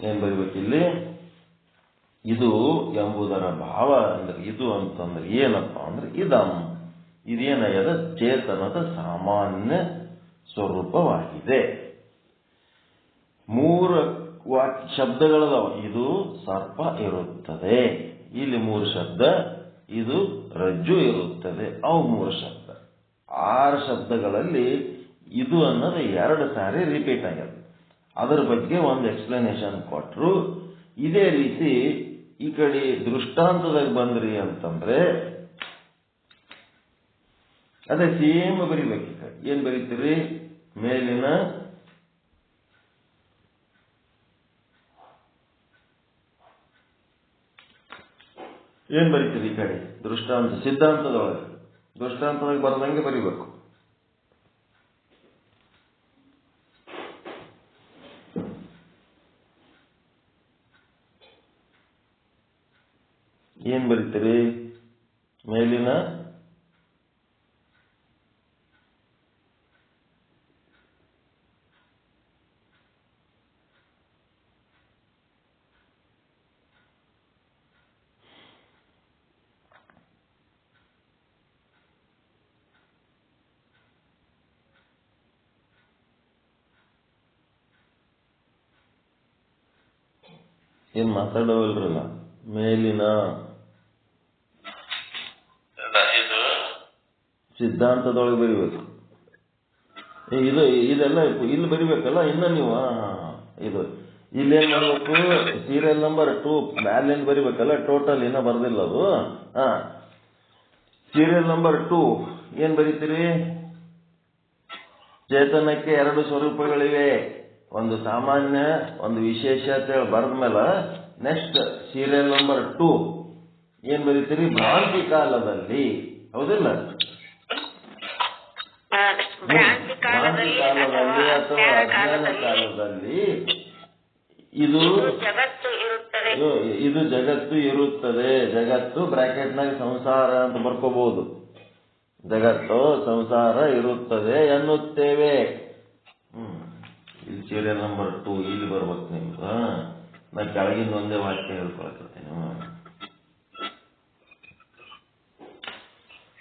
ಏನ್ ಬರೀಬೇಕಿಲ್ಲಿ? ಇದು ಎಂಬುದರ ಭಾವ ಅಂದ್ರೆ ಇದು ಅಂತಂದ್ರೆ ಏನಪ್ಪ ಅಂದ್ರೆ ಇದೇನಾಗ್ಯದ? ಚೇತನದ ಸಾಮಾನ್ಯ ಸ್ವರೂಪವಾಗಿದೆ. 3 ಶಬ್ದಗಳದಾವ. ಇದು ಸರ್ಪ ಇರುತ್ತದೆ, ಇಲ್ಲಿ 3 ಶಬ್ದ. ಇದು ರಜ್ಜು ಇರುತ್ತದೆ, ಅವು 3 ಶಬ್ದ. 6 ಶಬ್ದಗಳಲ್ಲಿ ಇದು ಅನ್ನೋದು 2 ಸಾರಿ ರಿಪೀಟ್ ಆಗ್ಯದ. ಅದರ ಬಗ್ಗೆ ಒಂದು ಎಕ್ಸ್ಪ್ಲನೇಷನ್ ಕೊಟ್ಟರು. ಇದೇ ರೀತಿ ಈ ಕಡೆ ದೃಷ್ಟಾಂತದಾಗ ಬಂದ್ರಿ ಅಂತಂದ್ರೆ ಅದೇ ಸೇಮ್ ಬರಿಬೇಕು. ಈ ಕಡೆ ಏನ್ ಬರೀತೀರಿ? ಮೇಲಿನ ಏನ್ ಬರೀತೀರಿ? ಈ ಕಡೆ ದೃಷ್ಟಾಂತದಾಗ ಬರದಂಗೆ ಬರಿಬೇಕು. ಏನ್ ಬರೀತೀರಿ? ಮೇಲಿನ ಏನ್ ಮಾತಾಡೋಲ್ರಲ್ಲ? ಮೇಲಿನ ಸಿದ್ಧಾಂತದೊಳಗೆ ಬರಿಬೇಕು. ಇದೆಲ್ಲ ಇಲ್ಲಿ ಬರಿಬೇಕಲ್ಲ. ಇನ್ನ ನೀವು ಇದು ಇಲ್ಲೇನ್ ಮಾಡ್ಬೇಕು? ಸೀರಿಯಲ್ ನಂಬರ್ 2 ಮ್ಯಾಲಿಂದ ಬರಿಬೇಕಲ್ಲ. ಟೋಟಲ್ ಇನ್ನ ಬರ್ದಿಲ್ಲ ಅದು. ಸೀರಿಯಲ್ ನಂಬರ್ 2 ಏನ್ ಬರೀತೀರಿ? ಚೇತನಕ್ಕೆ 2 ಸ್ವರೂಪಗಳಿವೆ, ಒಂದು ಸಾಮಾನ್ಯ, ಒಂದು ವಿಶೇಷ ಅಂತ ಬರೆದ ಮೇಲೆ ನೆಕ್ಸ್ಟ್ ಸೀರಿಯಲ್ ನಂಬರ್ 2 ಏನ್ ಬರೀತೀರಿ? ಭ್ರಾಂತಿ ಕಾಲದಲ್ಲಿ. ಹೌದಿಲ್ಲ? ಭ್ರಾಂತಿ ಕಾಲದಲ್ಲಿ ಅಥವಾ ಅಜ್ಞಾನ ಕಾಲದಲ್ಲಿ ಇದು ಜಗತ್ತು ಇರುತ್ತದೆ. ಜಗತ್ತು ಬ್ರಾಕೆಟ್ನಾಗ ಸಂಸಾರ ಅಂತ ಬರ್ಕೋಬಹುದು. ಜಗತ್ತು ಸಂಸಾರ ಇರುತ್ತದೆ ಎನ್ನುತ್ತೇವೆ. ಇಲ್ಲಿ ಸೀರಿಯಲ್ ನಂಬರ್ 2 ಇಲ್ಲಿ ಬರ್ಬೇಕು ನಿಮ್ಗೆ. ನಾ ಕೆಳಗಿಂದ ಒಂದೇ ವಾಕ್ಯ ಹೇಳ್ಕೊಳ್ತೀನಿ.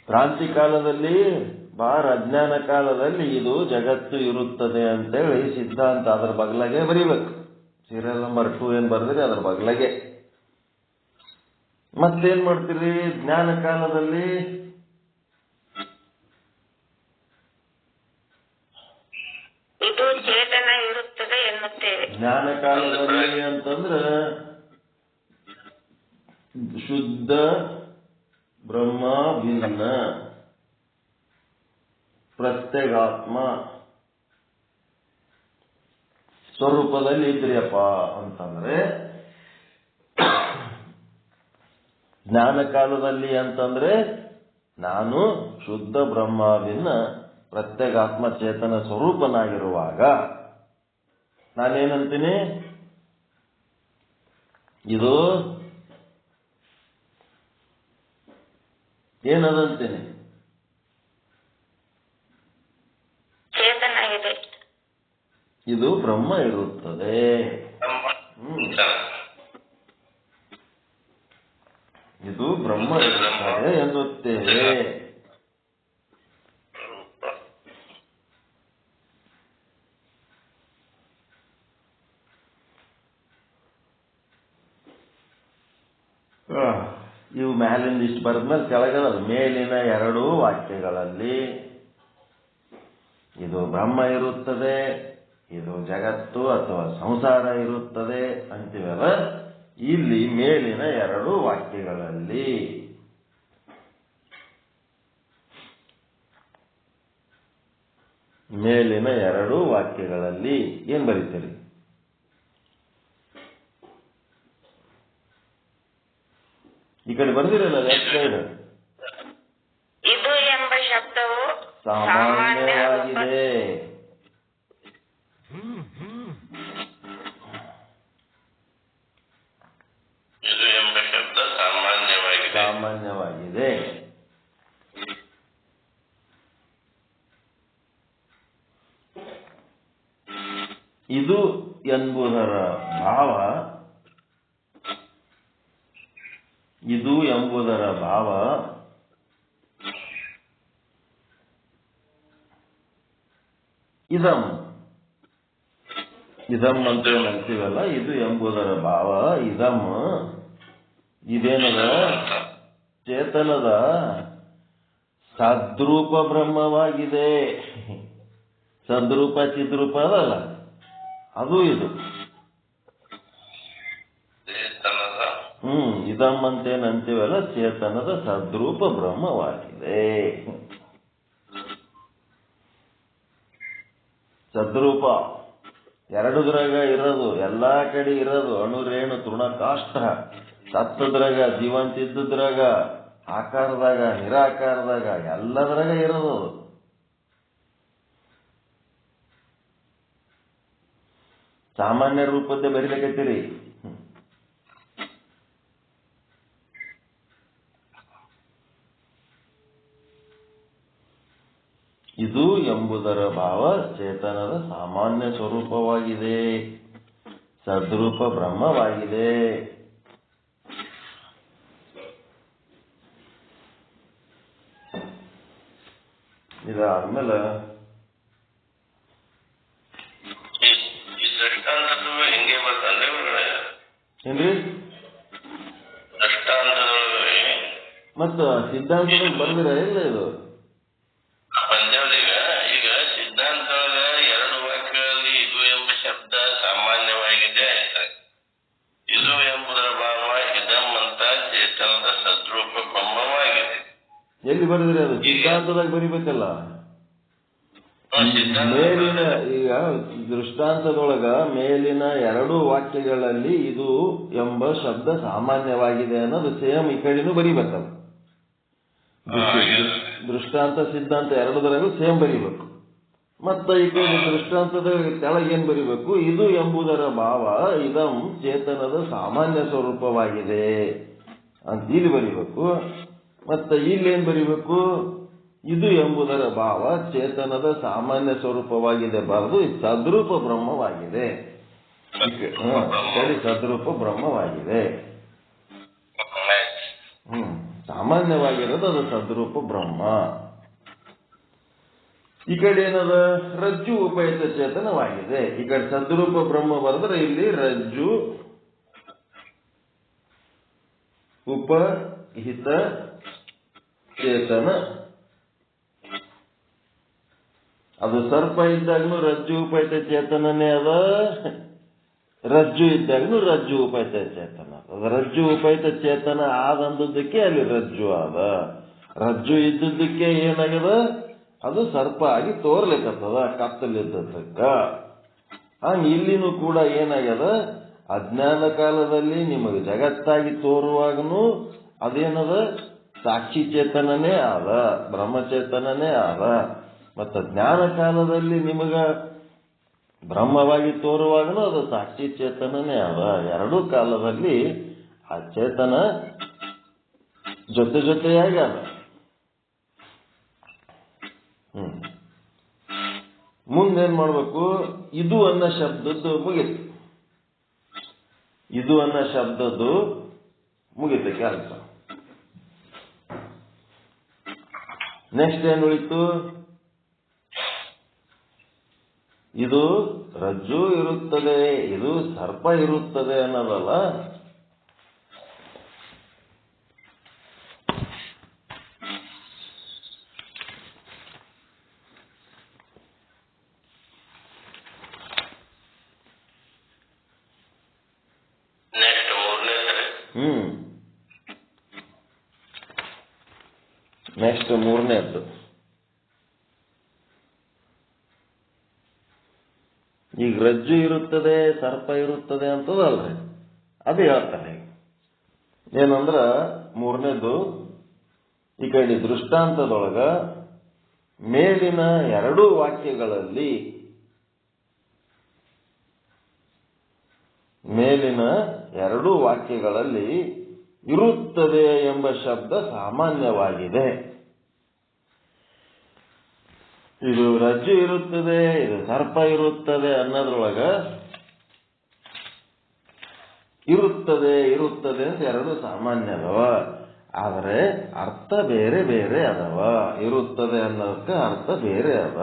ಕ್ರಾಂತಿ ಕಾಲದಲ್ಲಿ ಅಜ್ಞಾನ ಕಾಲದಲ್ಲಿ ಇದು ಜಗತ್ತು ಇರುತ್ತದೆ ಅಂತೇಳಿ ಸಿದ್ಧಾಂತ ಅದರ ಬಗ್ಲಾಗೆ ಬರೀಬೇಕು. ಸೀರಿಯಲ್ ನಂಬರ್ 2 ಏನ್ ಬರ್ದ್ರಿ ಅದರ ಬಗ್ಲಾಗೆ. ಮತ್ತೇನ್ ಮಾಡ್ತೀರಿ? ಜ್ಞಾನ ಕಾಲದಲ್ಲಿ ಇದು ಚೇತನ ಇರುತ್ತದೆ ಎನ್ನುತ್ತೇವೆ. ಜ್ಞಾನ ಕಾಲದಲ್ಲಿ ಅಂತಂದ್ರ ಶುದ್ಧ ಬ್ರಹ್ಮ ಭಿನ್ನ ಪ್ರತ್ಯೇಗಾತ್ಮ ಸ್ವರೂಪದಲ್ಲಿ ಇದ್ರಿಯಪ್ಪ ಅಂತಂದ್ರೆ, ಜ್ಞಾನ ಕಾಲದಲ್ಲಿ ಅಂತಂದ್ರೆ ನಾನು ಶುದ್ಧ ಬ್ರಹ್ಮವಿನ ಪ್ರತ್ಯೇಗಾತ್ಮ ಚೇತನ ಸ್ವರೂಪನಾಗಿರುವಾಗ ನಾನೇನಂತೀನಿ? ಇದು ಏನದಂತೀನಿ? ಚೇತನ ಇದೆ. ಇದು ಬ್ರಹ್ಮ ಇರುತ್ತದೆ. ಇದು ಬ್ರಹ್ಮ ಇರುತ್ತದೆ ಎನ್ನುತ್ತೇವೆ. ಇವು ಮ್ಯಾಲಿಂದ ಇಷ್ಟು ಬರೆದ್ಮೇಲೆ ಕೆಳಗದ ಮೇಲಿನ 2 ವಾಕ್ಯಗಳಲ್ಲಿ ಇದು ಬ್ರಹ್ಮ ಇರುತ್ತದೆ, ಇದು ಜಗತ್ತು ಅಥವಾ ಸಂಸಾರ ಇರುತ್ತದೆ ಅಂತೀವಲ್ಲ. ಇಲ್ಲಿ ಮೇಲಿನ 2 ವಾಕ್ಯಗಳಲ್ಲಿ ಏನ್ ಬರೀತೀರಿ? ಈ ಕಡೆ ಬರ್ದಿರಲ್ಲ ಲೆಫ್ಟ್ ಸೈಡ್. ಇದು ಎಂಬ ಶಬ್ದವು ಸಾಮಾನ್ಯವಾಗಿದೆ. ಇದು ಎಂಬ ಶಬ್ದ ಸಾಮಾನ್ಯವಾಗಿದೆ. ಇದು ಎಂಬುದರ ಭಾವ, ಇದು ಎಂಬುದರ ಭಾವ ಇದಂ, ಇದಂ ಅಂತ ಅಂತೀವಲ್ಲ, ಇದು ಎಂಬುದರ ಭಾವ ಇದಂ. ಇದೇನದ ಚೇತನದ ಸದ್ರೂಪ ಬ್ರಹ್ಮವಾಗಿದೆ. ಸದ್ರೂಪ ಚಿದ್ರೂಪ ಅದಲ್ಲ, ಅದು ಇದು. ಇದಂ ಅಂತೇನಂತೀವಲ್ಲ, ಚೇತನದ ಸದ್ರೂಪ ಬ್ರಹ್ಮವಾಗಿದೆ. ಸದ್ರೂಪ ಎರಡುದ್ರಾಗ ಇರೋದು, ಎಲ್ಲಾ ಕಡೆ ಇರೋದು, ಅಣುರೇಣು ತೃಣ ಕಾಷ್ಟ, ಸತ್ತದ್ರಾಗ, ಜೀವಂತಿದ್ದುದ್ರಾಗ, ಆಕಾರದಾಗ, ನಿರಾಕಾರದಾಗ, ಎಲ್ಲದ್ರಾಗ ಇರೋದು. ಸಾಮಾನ್ಯ ರೂಪದ್ದೇ ಬರಿಬೇಕತ್ತೀರಿ. ಇದು ಎಂಬುದರ ಭಾವ ಚೇತನದ ಸಾಮಾನ್ಯ ಸ್ವರೂಪವಾಗಿದೆ, ಸದ್ರೂಪ ಬ್ರಹ್ಮವಾಗಿದೆ. ಇದಾದ್ಮೇಲೆ ಏನ್ರಿ ಮತ್ತ ಸಿದ್ಧಾಂತ ಬರ್ದಿರ ಇಲ್ಲ ಇದು? ಈಗ ಸಿದ್ಧಾಂತದ ಎರಡು ವಾಕ್ಯಗಳಲ್ಲಿ ಇದು ಎಂಬ ಶಬ್ದ ಸಾಮಾನ್ಯವಾಗಿದೆ. ಇದು ಎಂಬುದರ ಭಾವ ಇದಂ ಅಂತ ಚೇತನದ ಸದ್ರೂಪ ಬ್ರಹ್ಮವಾಗಿದೆ. ಎಲ್ಲಿ ಬರೆದ್ರಿ ಅದು? ಸಿದ್ಧಾಂತದಾಗ ಬರಿಬೇಕಲ್ಲ. ಮೇಲಿನ ಈಗ ದೃಷ್ಟಾಂತದೊಳಗ ಮೇಲಿನ ಎರಡು ವಾಕ್ಯಗಳಲ್ಲಿ ಇದು ಎಂಬ ಶಬ್ದ ಸಾಮಾನ್ಯವಾಗಿದೆ ಅನ್ನೋದು ಸೇಮ್ ಈ ಕಡೆನೂ ಬರಿಬೇಕಲ್ಲ. ದೃಷ್ಟಾಂತ ಸಿದ್ಧಾಂತ ಎರಡದರಾಗೂ ಸೇಮ್ ಬರಿಬೇಕು. ಮತ್ತ ಈ ಕಡೆ ದೃಷ್ಟಾಂತದ ಕೆಳಗೇನ್ ಬರಿಬೇಕು? ಇದು ಎಂಬುದರ ಭಾವ ಇದಂ ಚೇತನದ ಸಾಮಾನ್ಯ ಸ್ವರೂಪವಾಗಿದೆ ಅಂತ ಇಲ್ಲಿ ಬರಿಬೇಕು. ಮತ್ತ ಇಲ್ಲೇನ್ ಬರಿಬೇಕು? ಇದು ಎಂಬುದರ ಭಾವ ಚೇತನದ ಸಾಮಾನ್ಯ ಸ್ವರೂಪವಾಗಿದೆ ಬರೆದು ಸದ್ರೂಪ ಬ್ರಹ್ಮವಾಗಿದೆ. ಸದ್ರೂಪ ಬ್ರಹ್ಮವಾಗಿದೆ. ಸಾಮಾನ್ಯವಾಗಿರೋದು ಅದು ಸದ್ರೂಪ ಬ್ರಹ್ಮ. ಈ ಕಡೆ ಏನದ? ರಜ್ಜು ಉಪಹಿತ ಚೇತನವಾಗಿದೆ. ಈ ಕಡೆ ಸದ್ರೂಪ ಬ್ರಹ್ಮ ಬರೆದ್ರೆ ಇಲ್ಲಿ ರಜ್ಜು ಉಪಹಿತ ಚೇತನ. ಅದು ಸರ್ಪ ಇದ್ದಾಗನು ರಜ್ಜು ಉಪಹಿತ ಚೇತನನೇ ಅದ, ರಜ್ಜು ಇದ್ದಾಗನು ರಜ್ಜು ಉಪಹಿತ ಚೇತನ ಅದ. ರಜ್ಜು ಉಪಹಿತ ಚೇತನ ಆದಂದಕ್ಕೆ ಅಲ್ಲಿ ರಜ್ಜು ಆದ. ರಜ್ಜು ಇದ್ದದ್ದಕ್ಕೆ ಏನಾಗ್ಯದ? ಅದು ಸರ್ಪ ಆಗಿ ತೋರ್ಲಿಕ್ಕತ್ತದ ಕತ್ತಲಿದ್ದಕ್ಕ. ಹಂಗ ಇಲ್ಲಿನೂ ಕೂಡ ಏನಾಗ್ಯದ? ಅಜ್ಞಾನ ಕಾಲದಲ್ಲಿ ನಿಮಗೆ ಜಗತ್ತಾಗಿ ತೋರುವಾಗನು ಅದೇನದ? ಸಾಕ್ಷಿ ಚೇತನನೇ ಆದ, ಬ್ರಹ್ಮಚೇತನನೇ ಆದ. ಮತ್ತ ಜ್ಞಾನ ಕಾಲದಲ್ಲಿ ನಿಮಗ ಬ್ರಹ್ಮವಾಗಿ ತೋರುವಾಗನು ಅದು ಸಾಕ್ಷಿ ಚೇತನನೇ ಆದ. ಎರಡೂ ಕಾಲದಲ್ಲಿ ಆ ಚೇತನ ಜೊತೆಯಾಗಿ ಅದ. ಮುಂದೇನ್ ಮಾಡ್ಬೇಕು? ಇದು ಅನ್ನೋ ಶಬ್ದದ್ದು ಮುಗಿತು. ಇದು ಅನ್ನೋ ಶಬ್ದದ್ದು ಮುಗಿತು ಕೆಲಸ. ನೆಕ್ಸ್ಟ್ ಏನ್ ಉಳಿತು? ಇದು ರಜ್ಜು ಇರುತ್ತದೆ, ಇದು ಸರ್ಪ ಇರುತ್ತದೆ ಅನ್ನೋದಲ್ಲ. ನೆಕ್ಸ್ಟ್ ಮೂರನೇದ್ದು. ಈಗ ರಜ್ಜು ಇರುತ್ತದೆ, ಸರ್ಪ ಇರುತ್ತದೆ ಅಂತದಲ್ರಿ, ಅದು ಹೇಳ್ತಾನೆ. ಏನಂದ್ರ ಮೂರನೇದು, ಈ ಕಡೆ ದೃಷ್ಟಾಂತದೊಳಗ ಮೇಲಿನ ಎರಡೂ ವಾಕ್ಯಗಳಲ್ಲಿ ಇರುತ್ತದೆ ಎಂಬ ಶಬ್ದ ಸಾಮಾನ್ಯವಾಗಿದೆ. ಇದು ರಜ್ಜು ಇರುತ್ತದೆ, ಇದು ಸರ್ಪ ಇರುತ್ತದೆ ಅನ್ನೋದ್ರೊಳಗ ಇರುತ್ತದೆ ಇರುತ್ತದೆ ಅಂತ ಎರಡು ಸಾಮಾನ್ಯ ಅದಾವ. ಆದರೆ ಅರ್ಥ ಬೇರೆ ಬೇರೆ ಅದಾವ. ಇರುತ್ತದೆ ಅನ್ನೋದಕ್ಕೆ ಅರ್ಥ ಬೇರೆ ಅದ.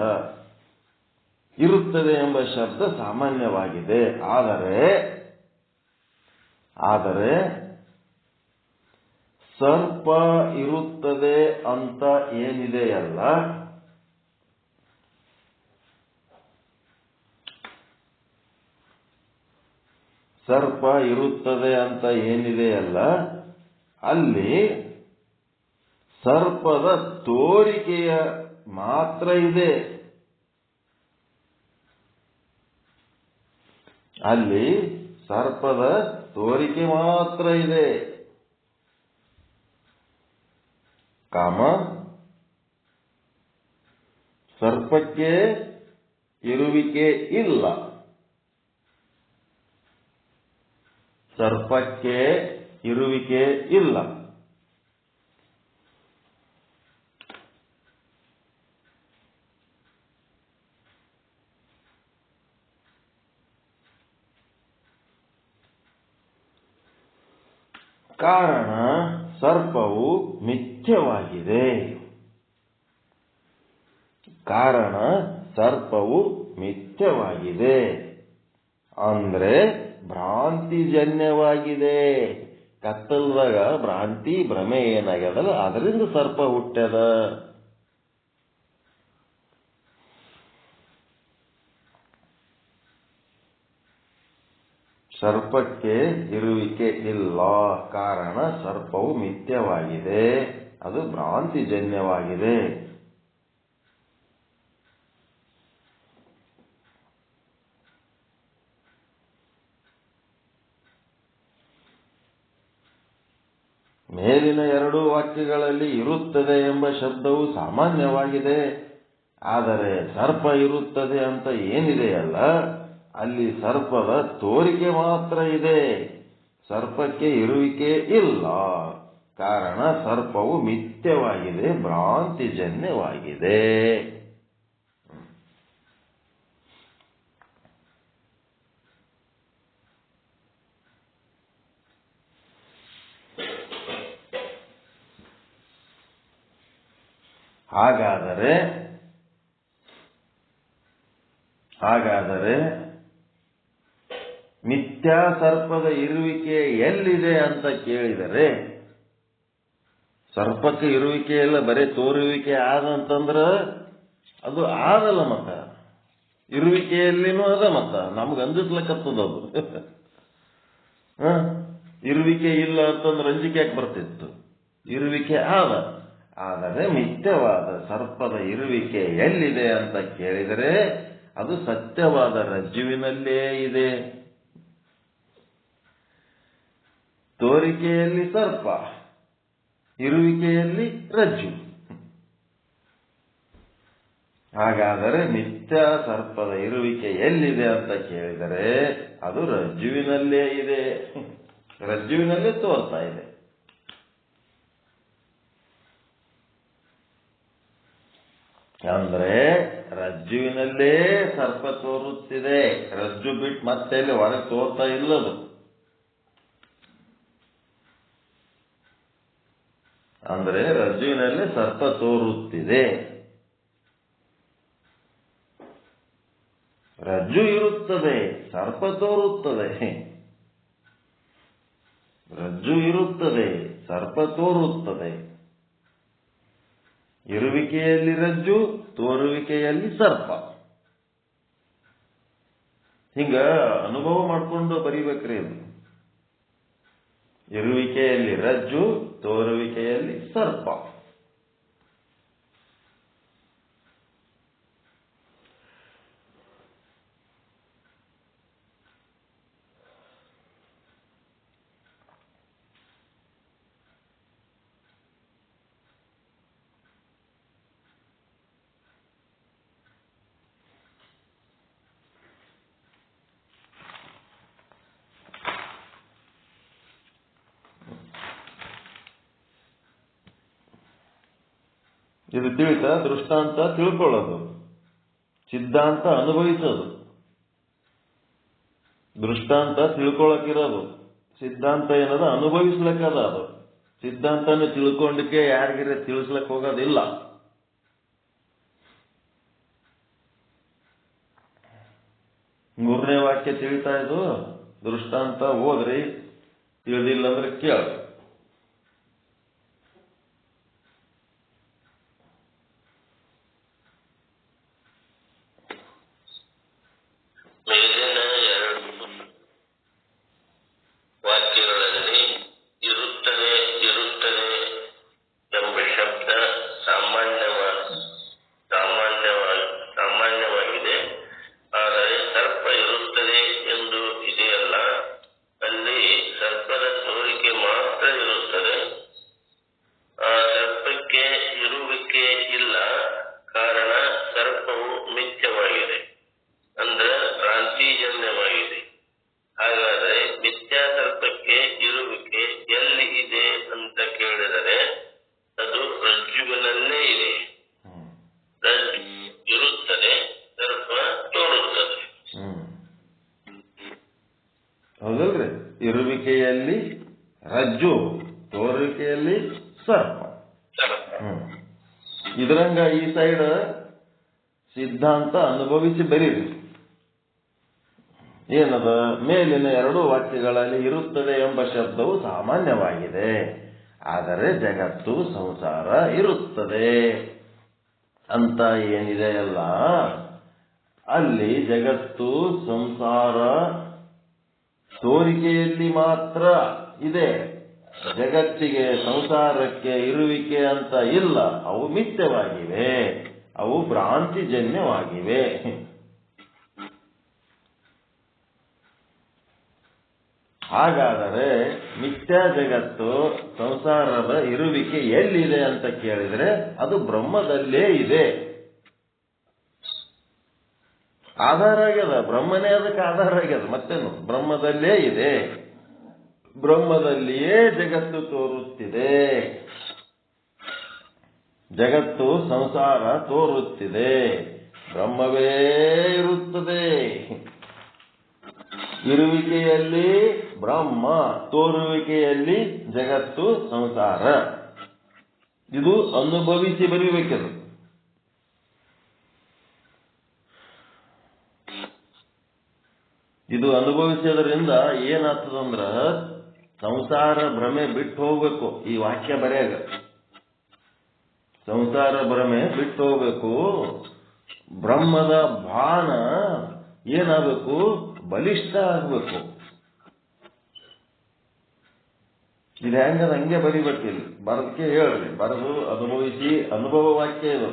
ಇರುತ್ತದೆ ಎಂಬ ಶಬ್ದ ಸಾಮಾನ್ಯವಾಗಿದೆ. ಆದರೆ ಸರ್ಪ ಇರುತ್ತದೆ ಅಂತ ಏನಿದೆಯಲ್ಲ, ಸರ್ಪ ಇರುತ್ತದೆ ಅಂತ ಏನಿದೆಯಲ್ಲ, ಅಲ್ಲಿ ಸರ್ಪದ ತೋರಿಕೆಯ ಮಾತ್ರ ಇದೆ. ಅಲ್ಲಿ ಸರ್ಪದ ತೋರಿಕೆ ಮಾತ್ರ ಇದೆ. ಸರ್ಪಕ್ಕೆ ಇರುವಿಕೆ ಇಲ್ಲ. ಸರ್ಪಕ್ಕೆ ಇರುವಿಕೆ ಇಲ್ಲ. ಕಾರಣ ಸರ್ಪವು ಮಿಥ್ಯವಾಗಿದೆ. ಕಾರಣ ಸರ್ಪವು ಮಿಥ್ಯವಾಗಿದೆ ಅಂದ್ರೆ ಭ್ರಾಂತಿಜನ್ಯವಾಗಿದೆ. ಕತ್ತಲದಾಗ ಭ್ರಾಂತಿ ಭ್ರಮೆ ಏನಾಗ್ಯದಲ್ಲ, ಅದರಿಂದ ಸರ್ಪ ಹುಟ್ಟ್ಯದ. ಸರ್ಪಕ್ಕೆ ಇರುವಿಕೆ ಇಲ್ಲ. ಕಾರಣ ಸರ್ಪವು ಮಿಥ್ಯವಾಗಿದೆ, ಅದು ಭ್ರಾಂತಿಜನ್ಯವಾಗಿದೆ. ಮೇಲಿನ ಎರಡು ವಾಕ್ಯಗಳಲ್ಲಿ ಇರುತ್ತದೆ ಎಂಬ ಶಬ್ದವು ಸಾಮಾನ್ಯವಾಗಿದೆ. ಆದರೆ ಸರ್ಪ ಇರುತ್ತದೆ ಅಂತ ಏನಿದೆಯಲ್ಲ, ಅಲ್ಲಿ ಸರ್ಪದ ತೋರಿಕೆ ಮಾತ್ರ ಇದೆ. ಸರ್ಪಕ್ಕೆ ಇರುವಿಕೆ ಇಲ್ಲ. ಕಾರಣ ಸರ್ಪವು ಮಿಥ್ಯವಾಗಿದೆ, ಭ್ರಾಂತಿಜನ್ಯವಾಗಿದೆ. ಹಾಗಾದರೆ ಮಿಥ್ಯಾ ಸರ್ಪದ ಇರುವಿಕೆ ಎಲ್ಲಿದೆ ಅಂತ ಕೇಳಿದರೆ, ಸರ್ಪಕ್ಕೆ ಇರುವಿಕೆ ಇಲ್ಲ, ಬರೀ ತೋರುವಿಕೆ ಆದಂತಂದ್ರ ಅದು ಆದಲ್ಲ. ಮತ್ತ ಇರುವಿಕೆಯಲ್ಲಿನೂ ಅದ. ಮತ್ತ ನಮ್ಗೆ ಅಂಜಿಸ್ಲಕ್ಕತ್ತದದು. ಇರುವಿಕೆ ಇಲ್ಲ ಅಂತಂದ್ರೆ ಅಂಜಿಕೆ ಯಾಕೆ ಬರ್ತಿತ್ತು? ಇರುವಿಕೆ ಆದ. ಆದರೆ ಮಿಥ್ಯವಾದ ಸರ್ಪದ ಇರುವಿಕೆ ಎಲ್ಲಿದೆ ಅಂತ ಕೇಳಿದರೆ, ಅದು ಸತ್ಯವಾದ ರಜ್ಜುವಿನಲ್ಲೇ ಇದೆ. ತೋರಿಕೆಯಲ್ಲಿ ಸರ್ಪ, ಇರುವಿಕೆಯಲ್ಲಿ ರಜ್ಜು. ಹಾಗಾದರೆ ಮಿಥ್ಯಾ ಸರ್ಪದ ಇರುವಿಕೆ ಎಲ್ಲಿದೆ ಅಂತ ಕೇಳಿದರೆ, ಅದು ರಜ್ಜುವಿನಲ್ಲೇ ಇದೆ. ರಜ್ಜುವಿನಲ್ಲೇ ತೋರ್ತಾ ಇದೆ. ಅಂದ್ರೆ ರಜ್ಜುವಿನಲ್ಲೇ ಸರ್ಪ ತೋರುತ್ತಿದೆ. ರಜ್ಜು ಬಿಟ್ಟು ಮತ್ತೆ ಹೊರಗೆ ತೋರ್ತಾ ಇಲ್ಲದು. ಅಂದ್ರೆ ರಜ್ಜುವಿನಲ್ಲೇ ಸರ್ಪ ತೋರುತ್ತಿದೆ. ರಜ್ಜು ಇರುತ್ತದೆ, ಸರ್ಪ ತೋರುತ್ತದೆ. ರಜ್ಜು ಇರುತ್ತದೆ, ಸರ್ಪ ತೋರುತ್ತದೆ. ಇರುವಿಕೆಯಲ್ಲಿ ರಜ್ಜು, ತೋರುವಿಕೆಯಲ್ಲಿ ಸರ್ಪ. ಹಿಂಗ ಅನುಭವ ಮಾಡಿಕೊಂಡು ಬರೀಬೇಕ್ರಿ ಇದು. ಇರುವಿಕೆಯಲ್ಲಿ ರಜ್ಜು, ತೋರುವಿಕೆಯಲ್ಲಿ ಸರ್ಪ. ಇದು ತಿಳಿತಾ ದೃಷ್ಟಾಂತ ತಿಳ್ಕೊಳ್ಳೋದು, ಸಿದ್ಧಾಂತ ಅನುಭವಿಸೋದು. ದೃಷ್ಟಾಂತ ತಿಳ್ಕೊಳಕಿರೋದು, ಸಿದ್ಧಾಂತ ಏನದ ಅನುಭವಿಸ್ಲಿಕ್ಕದ. ಅದು ಸಿದ್ಧಾಂತನ ತಿಳ್ಕೊಂಡಕ್ಕೆ ಯಾರಿಗಿರ ತಿಳಿಸ್ಲಕ್ ಹೋಗೋದಿಲ್ಲ. ಮೂರನೇ ವಾಕ್ಯ ತಿಳಿತಾ ಇದು. ದೃಷ್ಟಾಂತ ಹೋದ್ರಿ, ತಿಳಿದಿಲ್ಲ ಅಂದ್ರೆ ಕೇಳ. ಮೇಲಿನ ಎರಡು ವಾಕ್ಯಗಳಲ್ಲಿ ಇರುತ್ತದೆ ಇರುತ್ತದೆ ಎಂಬ ಶಬ್ದ ಸಾಮಾನ್ಯವಾಗಿದೆ. ಆದರೆ ಸರ್ಪ ಇರುತ್ತದೆ ಎಂದು ಇದೆಯಲ್ಲ, ಅಲ್ಲಿ ಸರ್ಪದ ತೋರಿಕೆ ಮಾತ್ರ ಇರುತ್ತದೆ. ಆ ಸರ್ಪಕ್ಕೆ ಇರುವಿಕೆ ಇಲ್ಲ, ಕಾರಣ ಸರ್ಪವು ಮಿಥ್ಯವಾಗಿದೆ, ಅಂದ್ರೆ ಭ್ರಾಂತಿಜನ್ಯವಾಗಿದೆ. ಹಾಗಾದರೆ ಮಿಥ್ಯಾ ಸರ್ಪಕ್ಕೆ ಇರುವಿಕೆ ಎಲ್ಲಿ ಇದೆ ಅಂತ ಕೇಳಿದರೆ ಅದು ರಜ್ಜುವಿನಲ್ಲೇ ಇದೆ. ರಜ್ಜು ಇರುತ್ತದೆ, ಸರ್ಪ ತೋರುತ್ತದೆ. ಹೌದಲ್ರಿ? ಇರುವಿಕೆಯಲ್ಲಿ ರಜ್ಜು, ತೋರುವಿಕೆಯಲ್ಲಿ ಸರ್ಪ. ಇದರಂಗ ಈ ಸೈಡ್ ಸಿದ್ಧಾಂತ ಅನುಭವಿಸಿ ಬರೀರಿ. ಏನದ? ಮೇಲಿನ ಎರಡು ವಾಕ್ಯಗಳಲ್ಲಿ ಇರುತ್ತದೆ ಎಂಬ ಶಬ್ದವು ಸಾಮಾನ್ಯವಾಗಿದೆ, ಆದರೆ ಜಗತ್ತು ಸಂಸಾರ ಇರುತ್ತದೆ ಅಂತ ಏನಿದೆಯಲ್ಲ, ಅಲ್ಲಿ ಜಗತ್ತು ಸಂಸಾರ ತೋರಿಕೆಯಲ್ಲಿ ಮಾತ್ರ ಇದೆ. ಜಗತ್ತಿಗೆ ಸಂಸಾರಕ್ಕೆ ಇರುವಿಕೆ ಅಂತ ಇಲ್ಲ. ಅವು ಮಿಥ್ಯವಾಗಿವೆ, ಅವು ಭ್ರಾಂತಿಜನ್ಯವಾಗಿವೆ. ಹಾಗಾದರೆ ಮಿಥ್ಯಾ ಜಗತ್ತು ಸಂಸಾರದ ಇರುವಿಕೆ ಎಲ್ಲಿದೆ ಅಂತ ಕೇಳಿದ್ರೆ ಅದು ಬ್ರಹ್ಮದಲ್ಲೇ ಇದೆ. ಆಧಾರ ಆಗ್ಯದ, ಬ್ರಹ್ಮನೇ ಅದಕ್ಕೆ ಆಧಾರ ಆಗ್ಯದ. ಮತ್ತೇನು? ಬ್ರಹ್ಮದಲ್ಲೇ ಇದೆ, ಬ್ರಹ್ಮದಲ್ಲಿಯೇ ಜಗತ್ತು ತೋರುತ್ತಿದೆ. ಜಗತ್ತು ಸಂಸಾರ ತೋರುತ್ತಿದೆ, ಬ್ರಹ್ಮವೇ ಇರುತ್ತದೆ. ಇರುವಿಕೆಯಲ್ಲಿ ಬ್ರಹ್ಮ, ತೋರುವಿಕೆಯಲ್ಲಿ ಜಗತ್ತು ಸಂಸಾರ. ಇದು ಅನುಭವಿಸಿ ಬರೀಬೇಕದು. ಇದು ಅನುಭವಿಸೋದ್ರಿಂದ ಏನಾಗ್ತದಂದ್ರ ಸಂಸಾರ ಭ್ರಮೆ ಬಿಟ್ಟು ಹೋಗ್ಬೇಕು. ಈ ವಾಕ್ಯ ಬರೆಯಾಗ ಸಂಸಾರ ಭ್ರಮೆ ಬಿಟ್ಟು ಹೋಗ್ಬೇಕು. ಬ್ರಹ್ಮದ ಭಾನ ಏನಾಗಬೇಕು? ಬಲಿಷ್ಠ ಆಗ್ಬೇಕು. ಇದು ಹೆಂಗದ ಹಂಗೆ ಬರಿಬೇಕಿಲ್ಲ, ಬರದಕ್ಕೆ ಹೇಳ್ರಿ. ಬರೆದು ಅನುಭವಿಸಿ, ಅನುಭವ ವಾಕ್ಯ ಇದು.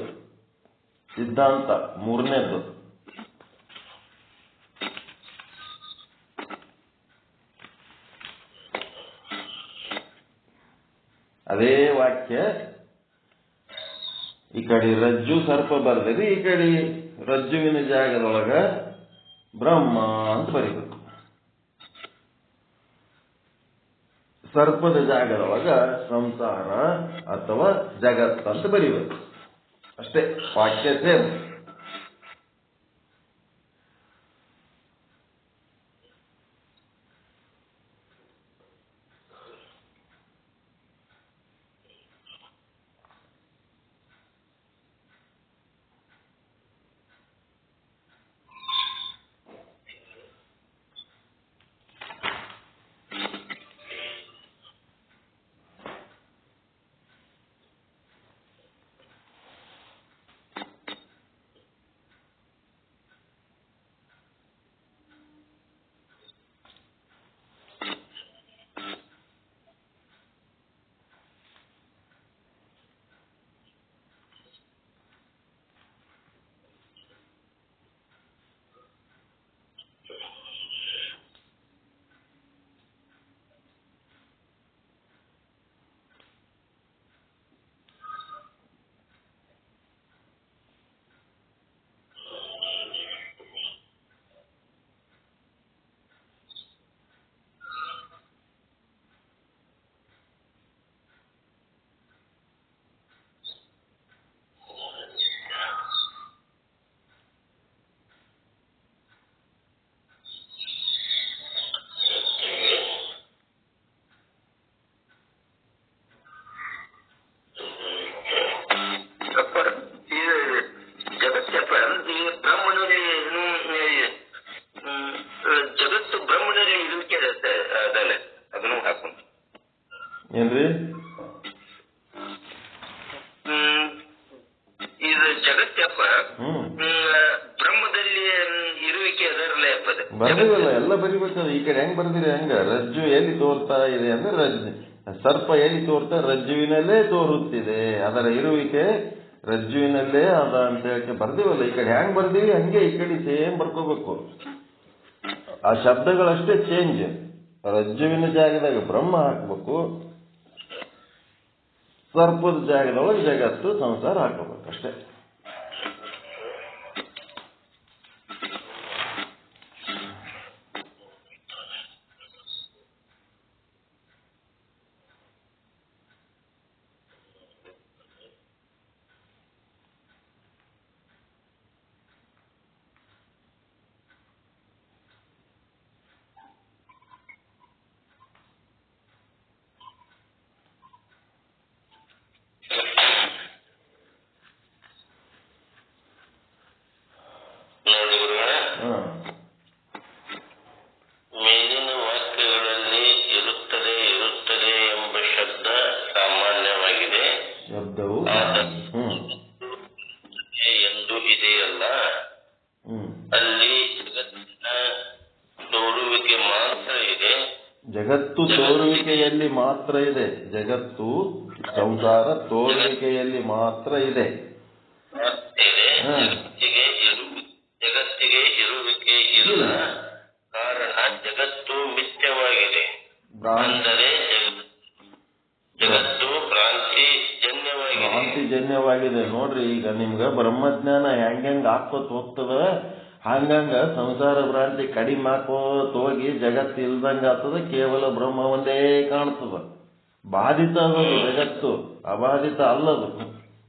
ಸಿದ್ಧಾಂತ ಮೂರನೇದ್ದು. ಅದೇ ವಾಕ್ಯ ಈ ಕಡೆ ರಜ್ಜು ಸರ್ಪ ಬರ್ದಿರಿ, ಈ ಕಡೆ ರಜ್ಜುವಿನ ಜಾಗದೊಳಗ ಬ್ರಹ್ಮ ಅಂತ ಬರೀಬೇಕು. ಸರ್ಪದ ಜಾಗದೊಳಗ ಸಂಸಾರ ಅಥವಾ ಜಗತ್ ಅಂತ ಬರೀಬೇಕು. ಅಷ್ಟೇ, ವಾಕ್ಯ ಸೇಮ್. ಇದು ಜಗತ್ತಪ್ಪ ಬ್ರಹ್ಮದಲ್ಲಿ ಇರುವಿಕೆ ಅದರಲ್ಲೇ ಬರ್ದಿವಲ್ಲ, ಎಲ್ಲ ಬರಿಬೇಕಲ್ಲ. ಈ ಕಡೆ ಹೆಂಗ್ ಬರ್ದಿರಿ ಹೆಂಗ? ರಜ್ಜು ಎಲ್ಲಿ ತೋರ್ತಾ ಇದೆ ಅಂದ್ರೆ ಸರ್ಪ ಎಲ್ಲಿ ತೋರ್ತಾ ರಜ್ಜುವಿನಲ್ಲೇ ತೋರುತ್ತಿದೆ, ಅದರ ಇರುವಿಕೆ ರಜ್ಜುವಿನಲ್ಲೇ ಅದ ಅಂತ ಹೇಳಕ್ಕೆ ಬರ್ದಿವಲ್ಲ. ಈ ಕಡೆ ಹೆಂಗ್ ಬರ್ದಿವಿ ಹಂಗೆ ಈ ಕಡೆ ಸೇಮ್ ಬರ್ಕೋಬೇಕು. ಆ ಶಬ್ದಗಳಷ್ಟೇ ಚೇಂಜ್. ರಜ್ಜುವಿನ ಜಾಗದಾಗ ಬ್ರಹ್ಮ ಹಾಕ್ಬೇಕು, ಸರ್ಪದ ಜಾಗದೊಳಗೆ ಜಗತ್ತು ಸಂಸಾರ ಹಾಕೋಬೇಕು ಅಷ್ಟೇ. ಮೇಲಿನ ವಾಕ್ಯಗಳಲ್ಲಿ ಇರುತ್ತದೆ ಇರುತ್ತದೆ ಎಂಬ ಶಬ್ದ ಸಾಮಾನ್ಯವಾಗಿದೆ. ಶಬ್ದವು ಎಂದು ಇದೆಯಲ್ಲ, ಅಲ್ಲಿ ಜಗತ್ತಿನ ತೋರುವಿಕೆ ಮಾತ್ರ ಇದೆ. ಜಗತ್ತು ತೋರುವಿಕೆಯಲ್ಲಿ ಮಾತ್ರ ಇದೆ. ಜಗತ್ತು ಸಂಸಾರ ತೋರುವಿಕೆಯಲ್ಲಿ ಮಾತ್ರ ಇದೆ. ಜಗತ್ತಿಗೆ ಇರುವಿಕೆ ಇಲ್ಲ, ಕಾರಣ ಜಗತ್ತು ಮಿಥ್ಯವಾಗಿದೆ. ಅಂದರೆ ಜಗತ್ತು ಭ್ರಾಂತಿಜನ್ಯವಾಗಿದೆ. ನೋಡ್ರಿ, ಈಗ ನಿಮ್ಗ ಬ್ರಹ್ಮಜ್ಞಾನ ಹೆಂಗ್ ಹಾಕೋತ್ ಹೋಗ್ತದ, ಹಂಗಂಗ ಸಂಸಾರ ಭ್ರಾಂತಿ ಕಡಿಮೆ ಹಾಕೋತ್ ಹೋಗಿ ಜಗತ್ತು ಇಲ್ದಂಗ ಆಗ್ತದ. ಕೇವಲ ಬ್ರಹ್ಮ ಒಂದೇ ಕಾಣ್ತದ. ಬಾಧಿತ ಅನ್ನೋದು ಜಗತ್ತು, ಅಬಾಧಿತ ಅಲ್ಲದು.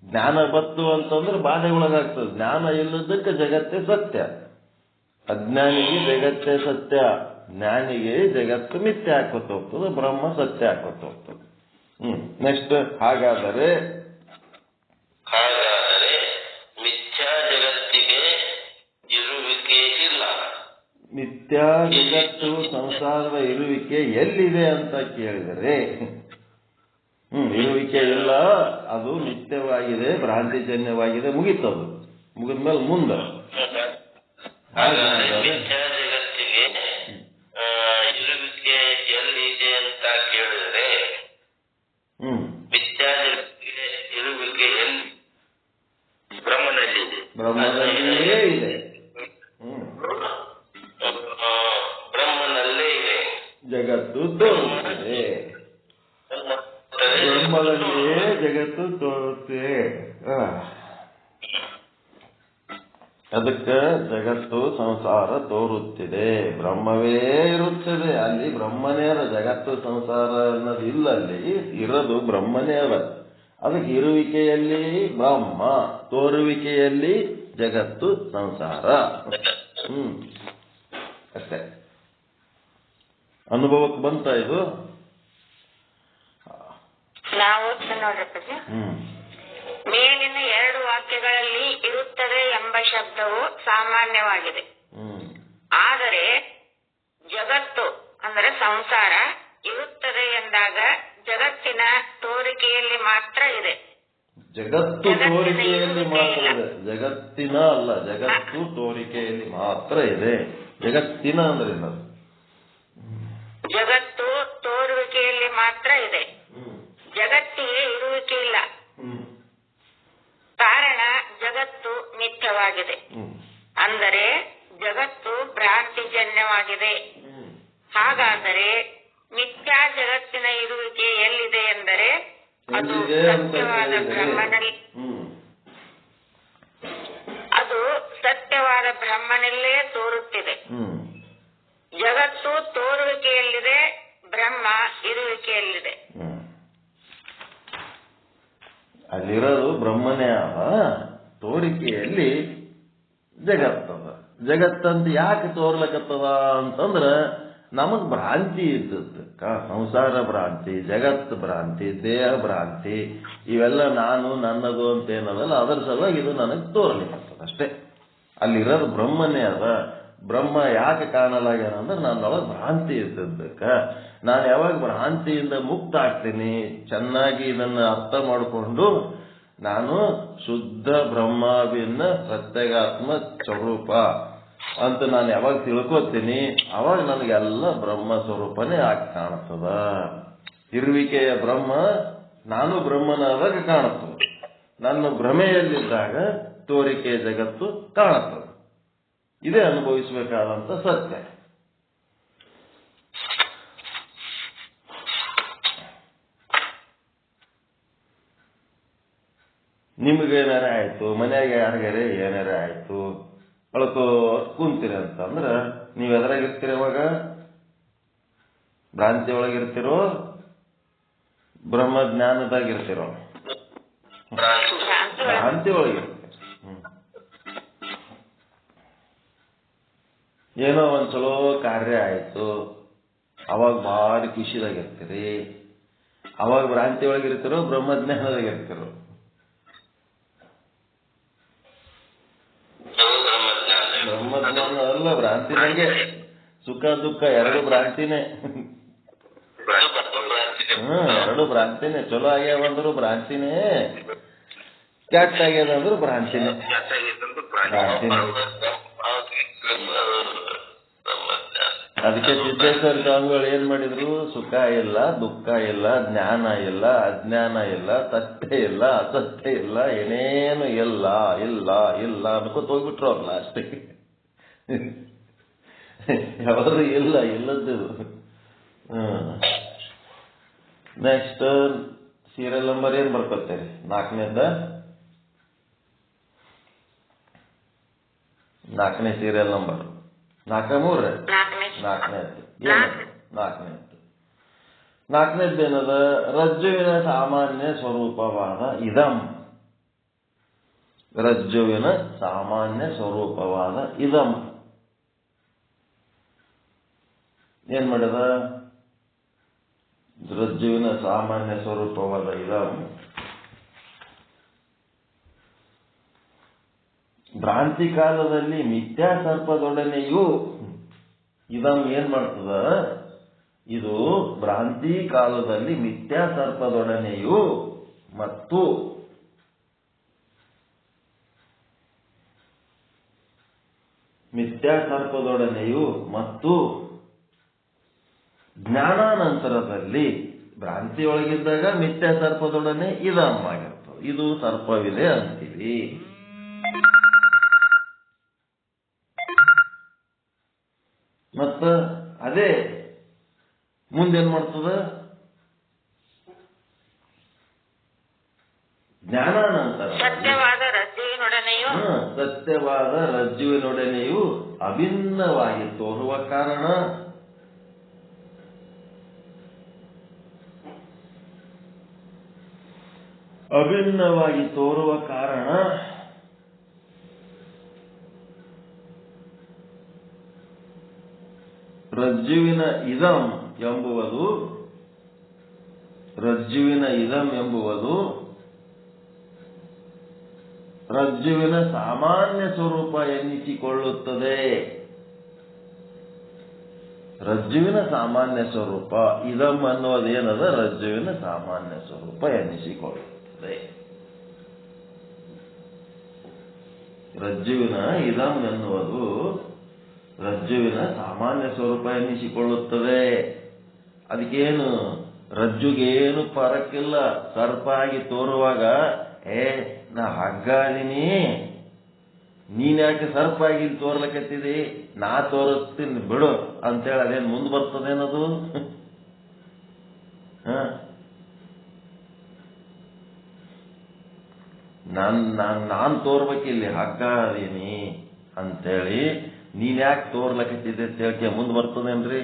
ಜ್ಞಾನ ಬತ್ತು ಅಂತಂದ್ರೆ ಬಾಧೆ ಒಳಗಾಗ್ತದೆ. ಜ್ಞಾನ ಇಲ್ಲದಕ್ಕೆ ಜಗತ್ತೇ ಸತ್ಯ. ಅಜ್ಞಾನಿಗೆ ಜಗತ್ತೇ ಸತ್ಯ, ಜ್ಞಾನಿಗೆ ಜಗತ್ತು ಮಿಥ್ಯೆ ಹಾಕೋತ ಹೋಗ್ತದೆ, ಬ್ರಹ್ಮ ಸತ್ಯ ಹಾಕೋತ ಹೋಗ್ತದೆ. ನೆಕ್ಸ್ಟ್, ಹಾಗಾದರೆ ಮಿಥ್ಯಾ ಜಗತ್ತಿಗೆ ಇರುವಿಕೆ ಇಲ್ಲ. ಮಿಥ್ಯಾ ಜಗತ್ತು ಸಂಸಾರದ ಇರುವಿಕೆ ಎಲ್ಲಿದೆ ಅಂತ ಕೇಳಿದರೆ, ಇರುವಿಕೆ ಇಲ್ಲ, ಅದು ಮಿಥ್ಯವಾಗಿದೆ, ಭ್ರಾಂತಿಜನ್ಯವಾಗಿದೆ, ಮುಗಿತದು. ಮುಗಿದ್ಮೇಲೆ ಮುಂದೆ ಮಿಥ್ಯಾ ಜಗತ್ತಿಗೆ ಇರುವಿಕೆ ಎಲ್ಲಿದೆ ಅಂತ ಕೇಳಿದ್ರೆ, ಮಿಥ್ಯಾ ಜಗತ್ತಿಗೆ ಇರುವಿಕೆ ಎಲ್ಲಿ? ಬ್ರಹ್ಮನಲ್ಲಿಯೇ ಇದೆ. ಬ್ರಹ್ಮನಲ್ಲೇ ಇದೆ ಜಗತ್ತು ತೋರುತ್ತದೆ. ಬ್ರಹ್ಮದಲ್ಲಿಯೇ ಜಗತ್ತು ತೋರುತ್ತೆ. ಅದಕ್ಕೆ ಜಗತ್ತು ಸಂಸಾರ ತೋರುತ್ತಿದೆ, ಬ್ರಹ್ಮವೇ ಇರುತ್ತದೆ. ಅಲ್ಲಿ ಬ್ರಹ್ಮನೇ ಅದ. ಜಗತ್ತು ಸಂಸಾರ ಅನ್ನೋದು ಇಲ್ಲ, ಅಲ್ಲಿ ಇರೋದು ಬ್ರಹ್ಮನೇ ಅದ. ಅದಕ್ಕೆ ಇರುವಿಕೆಯಲ್ಲಿ ಬ್ರಹ್ಮ, ತೋರುವಿಕೆಯಲ್ಲಿ ಜಗತ್ತು ಸಂಸಾರ. ಅಷ್ಟೇ. ಅನುಭವಕ್ಕೆ ಬಂತ ಇದು? ನಾವು ನೋಡ್ರಿ, ಮೇಲಿನ 2 ವಾಕ್ಯಗಳಲ್ಲಿ ಇರುತ್ತದೆ ಎಂಬ ಶಬ್ದವು ಸಾಮಾನ್ಯವಾಗಿದೆ. ಆದರೆ ಜಗತ್ತು ಅಂದ್ರೆ ಸಂಸಾರ ಇರುತ್ತದೆ ಎಂದಾಗ ಜಗತ್ತಿನ ತೋರಿಕೆಯಲ್ಲಿ ಮಾತ್ರ ಇದೆ. ಜಗತ್ತು ತೋರಿಕೆಯಲ್ಲಿ ಮಾತ್ರ ಇದೆ, ಜಗತ್ತಿನ ಅಲ್ಲ. ಜಗತ್ತು ತೋರಿಕೆಯಲ್ಲಿ ಮಾತ್ರ ಇದೆ. ಜಗತ್ತಿನ ಅಂದ್ರೆ ಜಗತ್ತು ತೋರುವಿಕೆಯಲ್ಲಿ ಮಾತ್ರ ಇದೆ, ಜಗತ್ತಿಗೆ ಇರುವಿಕೆ ಇಲ್ಲ. ಕಾರಣ ಜಗತ್ತು ಮಿಥ್ಯವಾಗಿದೆ. ಅಂದರೆ ಜಗತ್ತು ಭ್ರಾಂತಿಜನ್ಯವಾಗಿದೆ. ಹಾಗಾದರೆ ಮಿಥ್ಯಾ ಜಗತ್ತಿನ ಇರುವಿಕೆ ಎಲ್ಲಿದೆ ಎಂದರೆ ಅದು ಸತ್ಯವಾದ ಬ್ರಹ್ಮನಲ್ಲೇ ತೋರುತ್ತಿದೆ. ಜಗತ್ತು ತೋರುವಿಕೆಯಲ್ಲಿದೆ, ಬ್ರಹ್ಮ ಇರುವಿಕೆಯಲ್ಲಿದೆ. ಅಲ್ಲಿರೋದು ಬ್ರಹ್ಮನೇ ಅವ, ತೋರಿಕೆಯಲ್ಲಿ ಜಗತ್ತದ. ಜಗತ್ತಂತ ಯಾಕೆ ತೋರ್ಲಕತ್ತದ ಅಂತಂದ್ರ ನಮಗ್ ಭ್ರಾಂತಿ ಇರ್ತದ. ಸಂಸಾರ ಭ್ರಾಂತಿ, ಜಗತ್ ಭ್ರಾಂತಿ, ದೇಹ ಭ್ರಾಂತಿ, ಇವೆಲ್ಲ ನಾನು ನನ್ನದು ಅಂತ ಏನದಲ್ಲ, ಅದರ ಸಲುವಾಗಿ ಇದು ನನಗೆ ತೋರ್ಲಿಕ್ಕತ್ತದ ಅಷ್ಟೇ. ಅಲ್ಲಿರೋದು ಬ್ರಹ್ಮನೇ ಅದ. ಬ್ರಹ್ಮ ಯಾಕೆ ಕಾಣಲಾಗ್ಯಾನ ಅಂದ್ರೆ ನನ್ನೊಳಗೆ ಭ್ರಾಂತಿ ಇರ್ತದಕ್ಕ. ನಾನು ಯಾವಾಗ ಭ್ರಾಂತಿಯಿಂದ ಮುಕ್ತ ಆಗ್ತೀನಿ, ಚೆನ್ನಾಗಿ ಇದನ್ನು ಅರ್ಥ ಮಾಡಿಕೊಂಡು ನಾನು ಶುದ್ಧ ಬ್ರಹ್ಮಾಭಿನ್ನ ಪ್ರತ್ಯೇಗಾತ್ಮ ಸ್ವರೂಪ ಅಂತ ನಾನು ಯಾವಾಗ ತಿಳ್ಕೊತೀನಿ, ಅವಾಗ ನನಗೆಲ್ಲ ಬ್ರಹ್ಮ ಸ್ವರೂಪನೇ ಆಗಿ ಕಾಣ್ತದ. ಇರುವಿಕೆಯ ಬ್ರಹ್ಮ ನಾನು ಬ್ರಹ್ಮನಾದಾಗ ಕಾಣುತ್ತದೆ. ನನ್ನ ಭ್ರಮೆಯಲ್ಲಿದ್ದಾಗ ತೋರಿಕೆಯ ಜಗತ್ತು ಕಾಣುತ್ತದೆ. ಇದೇ ಅನುಭವಿಸಬೇಕಾದಂತ ಸತ್ಯ. ನಿಮಗೇನಾರ ಆಯ್ತು, ಮನ್ಯಾಗ ಯಾರಿಗಾರೆ ಏನಾರ ಆಯ್ತು, ಅಳ್ಕೋ ಕುಂತೀರಿ ಅಂತಂದ್ರ ನೀವ್ ಎದರಾಗಿರ್ತೀರಿ? ಅವಾಗ ಭ್ರಾಂತಿ ಒಳಗಿರ್ತಿರೋ ಬ್ರಹ್ಮಜ್ಞಾನದಾಗಿರ್ತಿರೋ? ಭ್ರಾಂತಿ ಒಳಗಿರ್ತೀರಿ. ಏನೋ ಒಂದ್ ಚಲೋ ಕಾರ್ಯ ಆಯ್ತು, ಅವಾಗ ಭಾರಿ ಖುಷಿದಾಗಿರ್ತೀರಿ. ಅವಾಗ ಭ್ರಾಂತಿ ಒಳಗಿರ್ತಿರೋ ಬ್ರಹ್ಮಜ್ಞಾನದಾಗಿರ್ತಿರೋ? ಬ್ರಹ್ಮಜ್ಞಾನ ಅಲ್ಲ, ಭ್ರಾಂತಿನಾಗೆ. ಸುಖ ದುಃಖ ಎರಡು ಭ್ರಾಂತಿನೇ. ಎರಡು ಭ್ರಾಂತಿನೇ. ಚಲೋ ಆಗ್ಯಾವಂದ್ರು ಭ್ರಾಂತಿನೇ, ಕೆಟ್ಟ ಆಗ್ಯದಂದ್ರು ಭ್ರಾಂತಿನೇ. ಅದಕ್ಕೆ ಸಿದ್ದೇಶ್ವರ ಸ್ವಾಮಿಗಳು ಏನ್ ಮಾಡಿದ್ರು? ಸುಖ ಇಲ್ಲ, ದುಃಖ ಇಲ್ಲ, ಜ್ಞಾನ ಇಲ್ಲ, ಅಜ್ಞಾನ ಇಲ್ಲ, ಸತ್ಯ ಇಲ್ಲ, ಅಸತ್ಯ ಇಲ್ಲ, ಏನೇನು ಇಲ್ಲ ಇಲ್ಲ ಇಲ್ಲ ಅನ್ಕೋತ ಹೋಗ್ಬಿಟ್ರು ಅವ್ರು ಲಾಸ್ಟಿಗೆ. ಯಾವುದು ಇಲ್ಲ, ಇಲ್ಲದ್ದು. ನೆಕ್ಸ್ಟ್ ಸೀರಿಯಲ್ ನಂಬರ್ ಏನ್ ಬರ್ಕೊತೀರಿ? 4ನೇ ಸೀರಿಯಲ್ ನಂಬರ್ 4 4ನೇದ್ದೇನದ? ರಜ್ಜುವಿನ ಸಾಮಾನ್ಯ ಸ್ವರೂಪವಾದ ಇದಂ. ರಜ್ಜುವಿನ ಸಾಮಾನ್ಯ ಸ್ವರೂಪವಾದ ಇದಂ ಏನ್ ಮಾಡಿದ? ರಜ್ಜುವಿನ ಸಾಮಾನ್ಯ ಸ್ವರೂಪವಾದ ಇದಂ ಭ್ರಾಂತಿ ಕಾಲದಲ್ಲಿ ಮಿಥ್ಯಾ ಸರ್ಪದೊಡನೆಯೂ ಇದಂ ಏನ್ ಮಾಡ್ತದ? ಇದು ಭ್ರಾಂತಿ ಕಾಲದಲ್ಲಿ ಮಿಥ್ಯಾ ಸರ್ಪದೊಡನೆಯೂ ಮತ್ತು ಜ್ಞಾನಾನಂತರದಲ್ಲಿ ಭ್ರಾಂತಿಯೊಳಗಿದ್ದಾಗ ಮಿಥ್ಯಾ ಸರ್ಪದೊಡನೆ ಇದಂ ಆಗಿರ್ತದೆ. ಇದು ಸರ್ಪವಿದೆ ಅಂತೀವಿ. ಮತ್ತ ಅದೇ ಮುಂದೇನ್ ಮಾಡ್ತದ? ಜ್ಞಾನಾನಂತರ ಸತ್ಯವಾದ ರಜ್ಜುವಿನೊಡನೆಯೂ ಅಭಿನ್ನವಾಗಿ ತೋರುವ ಕಾರಣ ರಜ್ಜುವಿನ ಇದಂ ಎಂಬುವುದು ರಜ್ಜುವಿನ ಸಾಮಾನ್ಯ ಸ್ವರೂಪ ಎನ್ನಿಸಿಕೊಳ್ಳುತ್ತದೆ. ರಜ್ಜುವಿನ ಸಾಮಾನ್ಯ ಸ್ವರೂಪ ಇದಂ ಅನ್ನೋದೇನದ? ರಜ್ಜುವಿನ ಸಾಮಾನ್ಯ ಸ್ವರೂಪ ಎನ್ನಿಸಿಕೊಳ್ಳುತ್ತದೆ. ರಜ್ಜುವಿನ ಇದಂ ಎನ್ನುವುದು ರಜ್ಜುವಿನ ಸಾಮಾನ್ಯ ಸ್ವರೂಪ ಎನ್ನಿಸಿಕೊಳ್ಳುತ್ತದೆ. ಅದಕ್ಕೇನು ರಜ್ಜುಗೇನು ಪರಕ್ಕಿಲ್ಲ. ಸರ್ಪ ಆಗಿ ತೋರುವಾಗ ನಾ ಹಗ್ಗ ಅದೀನಿ, ನೀನ್ ಯಾಕೆ ಸರ್ಪ ಆಗಿ ತೋರ್ಲಕತ್ತಿದಿ, ನಾ ತೋರಿಸ್ತೀನಿ ಬಿಡು ಅಂತೇಳಿ ಅದೇನು ಮುಂದೆ ಬರ್ತದೇನದು? ನಾನ್ ತೋರ್ಬೇಕಿಲ್ಲಿ ಹಗ್ಗ ಅದೀನಿ ಅಂತೇಳಿ ನೀನ್ ಯಾಕೆ ತೋರ್ಲಕತ್ತಿದ್ದೆ ಅಂತ ಹೇಳಕ್ಕೆ ಮುಂದೆ ಬರ್ತದೇನ್ರಿ?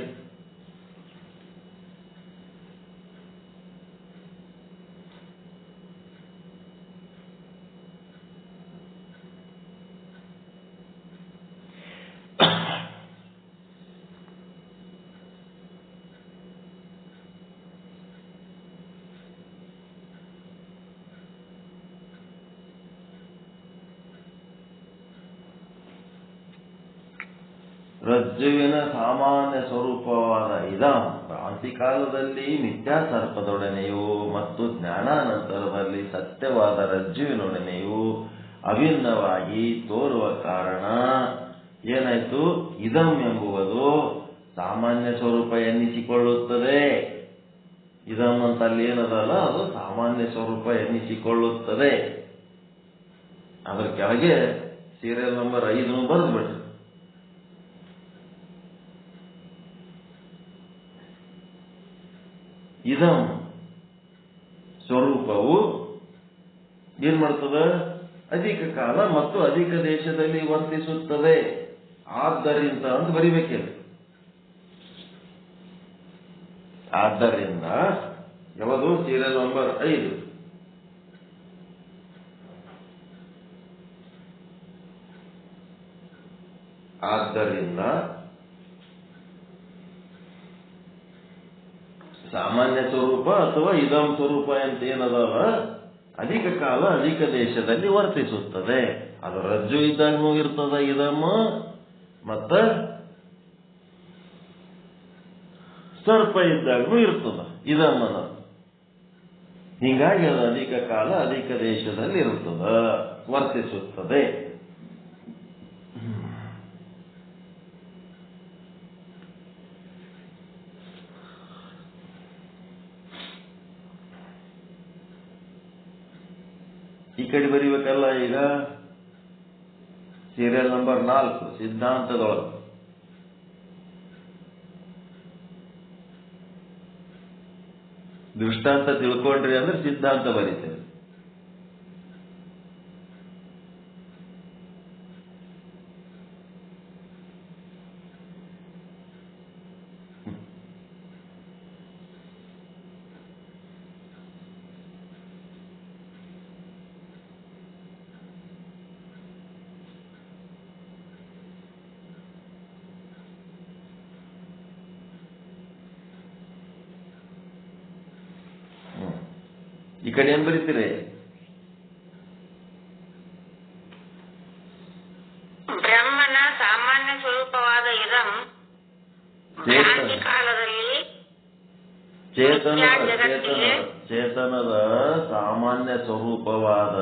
ರಜ್ಜುವಿನ ಸಾಮಾನ್ಯ ಸ್ವರೂಪವಾದ ಇದಂ ಭ್ರಾಂತಿ ಕಾಲದಲ್ಲಿ ಮಿಥ್ಯಾ ಸರ್ಪದೊಡನೆಯೂ ಮತ್ತು ಜ್ಞಾನಾನಂತರದಲ್ಲಿ ಸತ್ಯವಾದ ರಜ್ಜುವಿನೊಡನೆಯೂ ಅಭಿನ್ನವಾಗಿ ತೋರುವ ಕಾರಣ ಏನಾಯ್ತು? ಇದಂ ಎಂಬುವುದು ಸಾಮಾನ್ಯ ಸ್ವರೂಪ ಎನ್ನಿಸಿಕೊಳ್ಳುತ್ತದೆ. ಇದಂ ಅಂತ ಅಲ್ಲಿ ಏನದಲ್ಲ, ಅದು ಸಾಮಾನ್ಯ ಸ್ವರೂಪ ಎನ್ನಿಸಿಕೊಳ್ಳುತ್ತದೆ. ಅದರ ಕೆಳಗೆ ಸೀರಿಯಲ್ ನಂಬರ್ 5 ಬರೆದು ಬಿಡ್ರಿ. ಇದಂ ಸ್ವರೂಪವು ಏನ್ ಮಾಡ್ತದೆ? ಅಧಿಕ ಕಾಲ ಮತ್ತು ಅಧಿಕ ದೇಶದಲ್ಲಿ ವರ್ತಿಸುತ್ತದೆ. ಆದ್ದರಿಂದ ಅಂತ ಬರಿಬೇಕಿಲ್ಲ. ಆದ್ದರಿಂದ ಯಾವುದು? Serial number 5. ಆದ್ದರಿಂದ ಸಾಮಾನ್ಯ ಸ್ವರೂಪ ಅಥವಾ ಇದಂ ಸ್ವರೂಪ ಅಂತ ಏನದಲ್ಲ, ಅಧಿಕ ಕಾಲ ಅಧಿಕ ದೇಶದಲ್ಲಿ ವರ್ತಿಸುತ್ತದೆ. ಅದು ರಜ್ಜು ಇದ್ದಾಗೂ ಇರ್ತದ ಇದಂ, ಮತ್ತ ಸರ್ಪ ಇದ್ದಾಗೂ ಇರ್ತದ ಇದಂ ಅನ್ನೋದು. ಹೀಗಾಗಿ ಅದು ಅಧಿಕ ಕಾಲ ಅಧಿಕ ದೇಶದಲ್ಲಿ ಇರುತ್ತದ, ವರ್ತಿಸುತ್ತದೆ. ಈ ಕಡೆ ಬರೀಬೇಕಲ್ಲ. ಈಗ ಸೀರಿಯಲ್ ನಂಬರ್ 4 ಸಿದ್ಧಾಂತದೊಳಗೆ ದೃಷ್ಟಾಂತ ತಿಳ್ಕೊಂಡ್ರಿ ಅಂದ್ರೆ ಸಿದ್ಧಾಂತ ಬರೀತೇವೆ. ಈ ಕಡೆ ಏನ್ ಬರೀತೀರಿ? ಬ್ರಹ್ಮನ ಸಾಮಾನ್ಯ ಸ್ವರೂಪವಾದ ಇದಂ ಭ್ರಾಂತಿ ಕಾಲದಲ್ಲಿ ಚೇತನದ ಸಾಮಾನ್ಯ ಸ್ವರೂಪವಾದ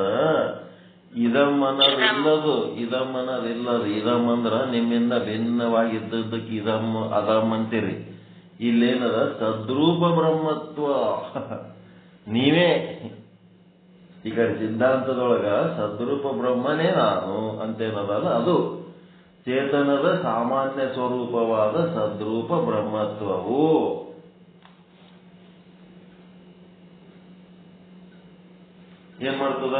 ಇದಂ ಅನ್ನೋದಿಲ್ಲದು. ಇದಂ ಅನ್ನೋದಿಲ್ಲದು. ಇದಂ ಅಂದ್ರ ನಿಮ್ಮಿಂದ ಭಿನ್ನವಾಗಿದ್ದಕ್ಕೆ ಇದಂ ಅದಂ ಅಂತೀರಿ. ಇಲ್ಲೇನದ? ತದ್ರೂಪ ಬ್ರಹ್ಮತ್ವ. ನೀವೇ ಈ ಕಡೆ ಸಿದ್ಧಾಂತದೊಳಗ ಸದ್ರೂಪ ಬ್ರಹ್ಮನೇ ನಾನು ಅಂತೇನದಲ್ಲ, ಅದು ಚೇತನದ ಸಾಮಾನ್ಯ ಸ್ವರೂಪವಾದ ಸದ್ರೂಪ ಬ್ರಹ್ಮತ್ವವು. ಏನ್ ಮಾಡ್ತದ?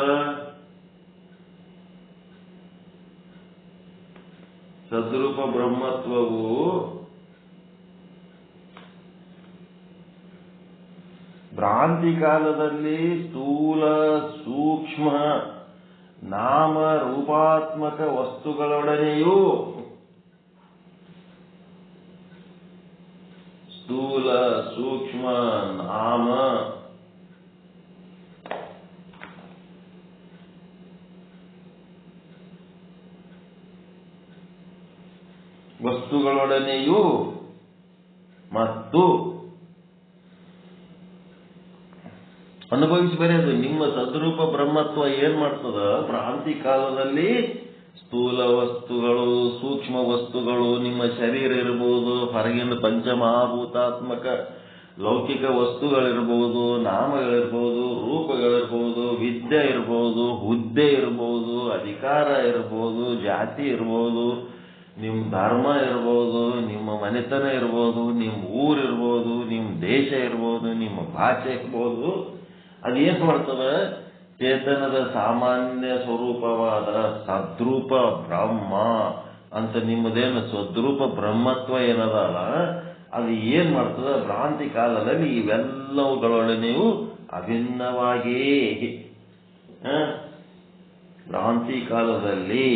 ಸದ್ರೂಪ ಬ್ರಹ್ಮತ್ವವು ಭ್ರಾಂತಿ ಕಾಲದಲ್ಲಿ ಸ್ಥೂಲ ಸೂಕ್ಷ್ಮ ನಾಮ ರೂಪಾತ್ಮಕ ವಸ್ತುಗಳೊಡನೆಯೂ ಸ್ಥೂಲ ಸೂಕ್ಷ್ಮ ನಾಮ ವಸ್ತುಗಳೊಡನೆಯೂ ಮತ್ತು ಅನುಭವಿಸಿ ಬರೆಯೋದು. ನಿಮ್ಮ ಸದ್ರೂಪ ಬ್ರಹ್ಮತ್ವ ಏನ್ ಮಾಡ್ತದ? ಭ್ರಾಂತಿ ಕಾಲದಲ್ಲಿ ಸ್ಥೂಲ ವಸ್ತುಗಳು ಸೂಕ್ಷ್ಮ ವಸ್ತುಗಳು, ನಿಮ್ಮ ಶರೀರ ಇರಬಹುದು, ಹೊರಗಿನ ಪಂಚಮಹಾಭೂತಾತ್ಮಕ ಲೌಕಿಕ ವಸ್ತುಗಳಿರ್ಬಹುದು, ನಾಮಗಳಿರ್ಬಹುದು, ರೂಪಗಳಿರ್ಬಹುದು, ವಿದ್ಯೆ ಇರ್ಬಹುದು, ಹುದ್ದೆ ಇರ್ಬಹುದು, ಅಧಿಕಾರ ಇರ್ಬಹುದು, ಜಾತಿ ಇರ್ಬಹುದು, ನಿಮ್ಮ ಧರ್ಮ ಇರ್ಬೋದು, ನಿಮ್ಮ ಮನೆತನ ಇರ್ಬೋದು, ನಿಮ್ಮ ಊರಿರ್ಬೋದು, ನಿಮ್ಮ ದೇಶ ಇರ್ಬೋದು, ನಿಮ್ಮ ಭಾಷೆ ಇರ್ಬೋದು. ಅದೇನ್ ಮಾಡ್ತದ? ಚೇತನದ ಸಾಮಾನ್ಯ ಸ್ವರೂಪವಾದ ಸದ್ರೂಪ ಬ್ರಹ್ಮ ಅಂತ ನಿಮ್ಮದೇನು ಸದ್ರೂಪ ಬ್ರಹ್ಮತ್ವ ಏನದಲ್ಲ, ಅದು ಏನ್ ಮಾಡ್ತದ? ಭ್ರಾಂತಿ ಕಾಲದಲ್ಲಿ ಇವೆಲ್ಲವುಗಳೊಡನೆಯೂ ಅಭಿನ್ನವಾಗಿ ಭ್ರಾಂತಿ ಕಾಲದಲ್ಲಿ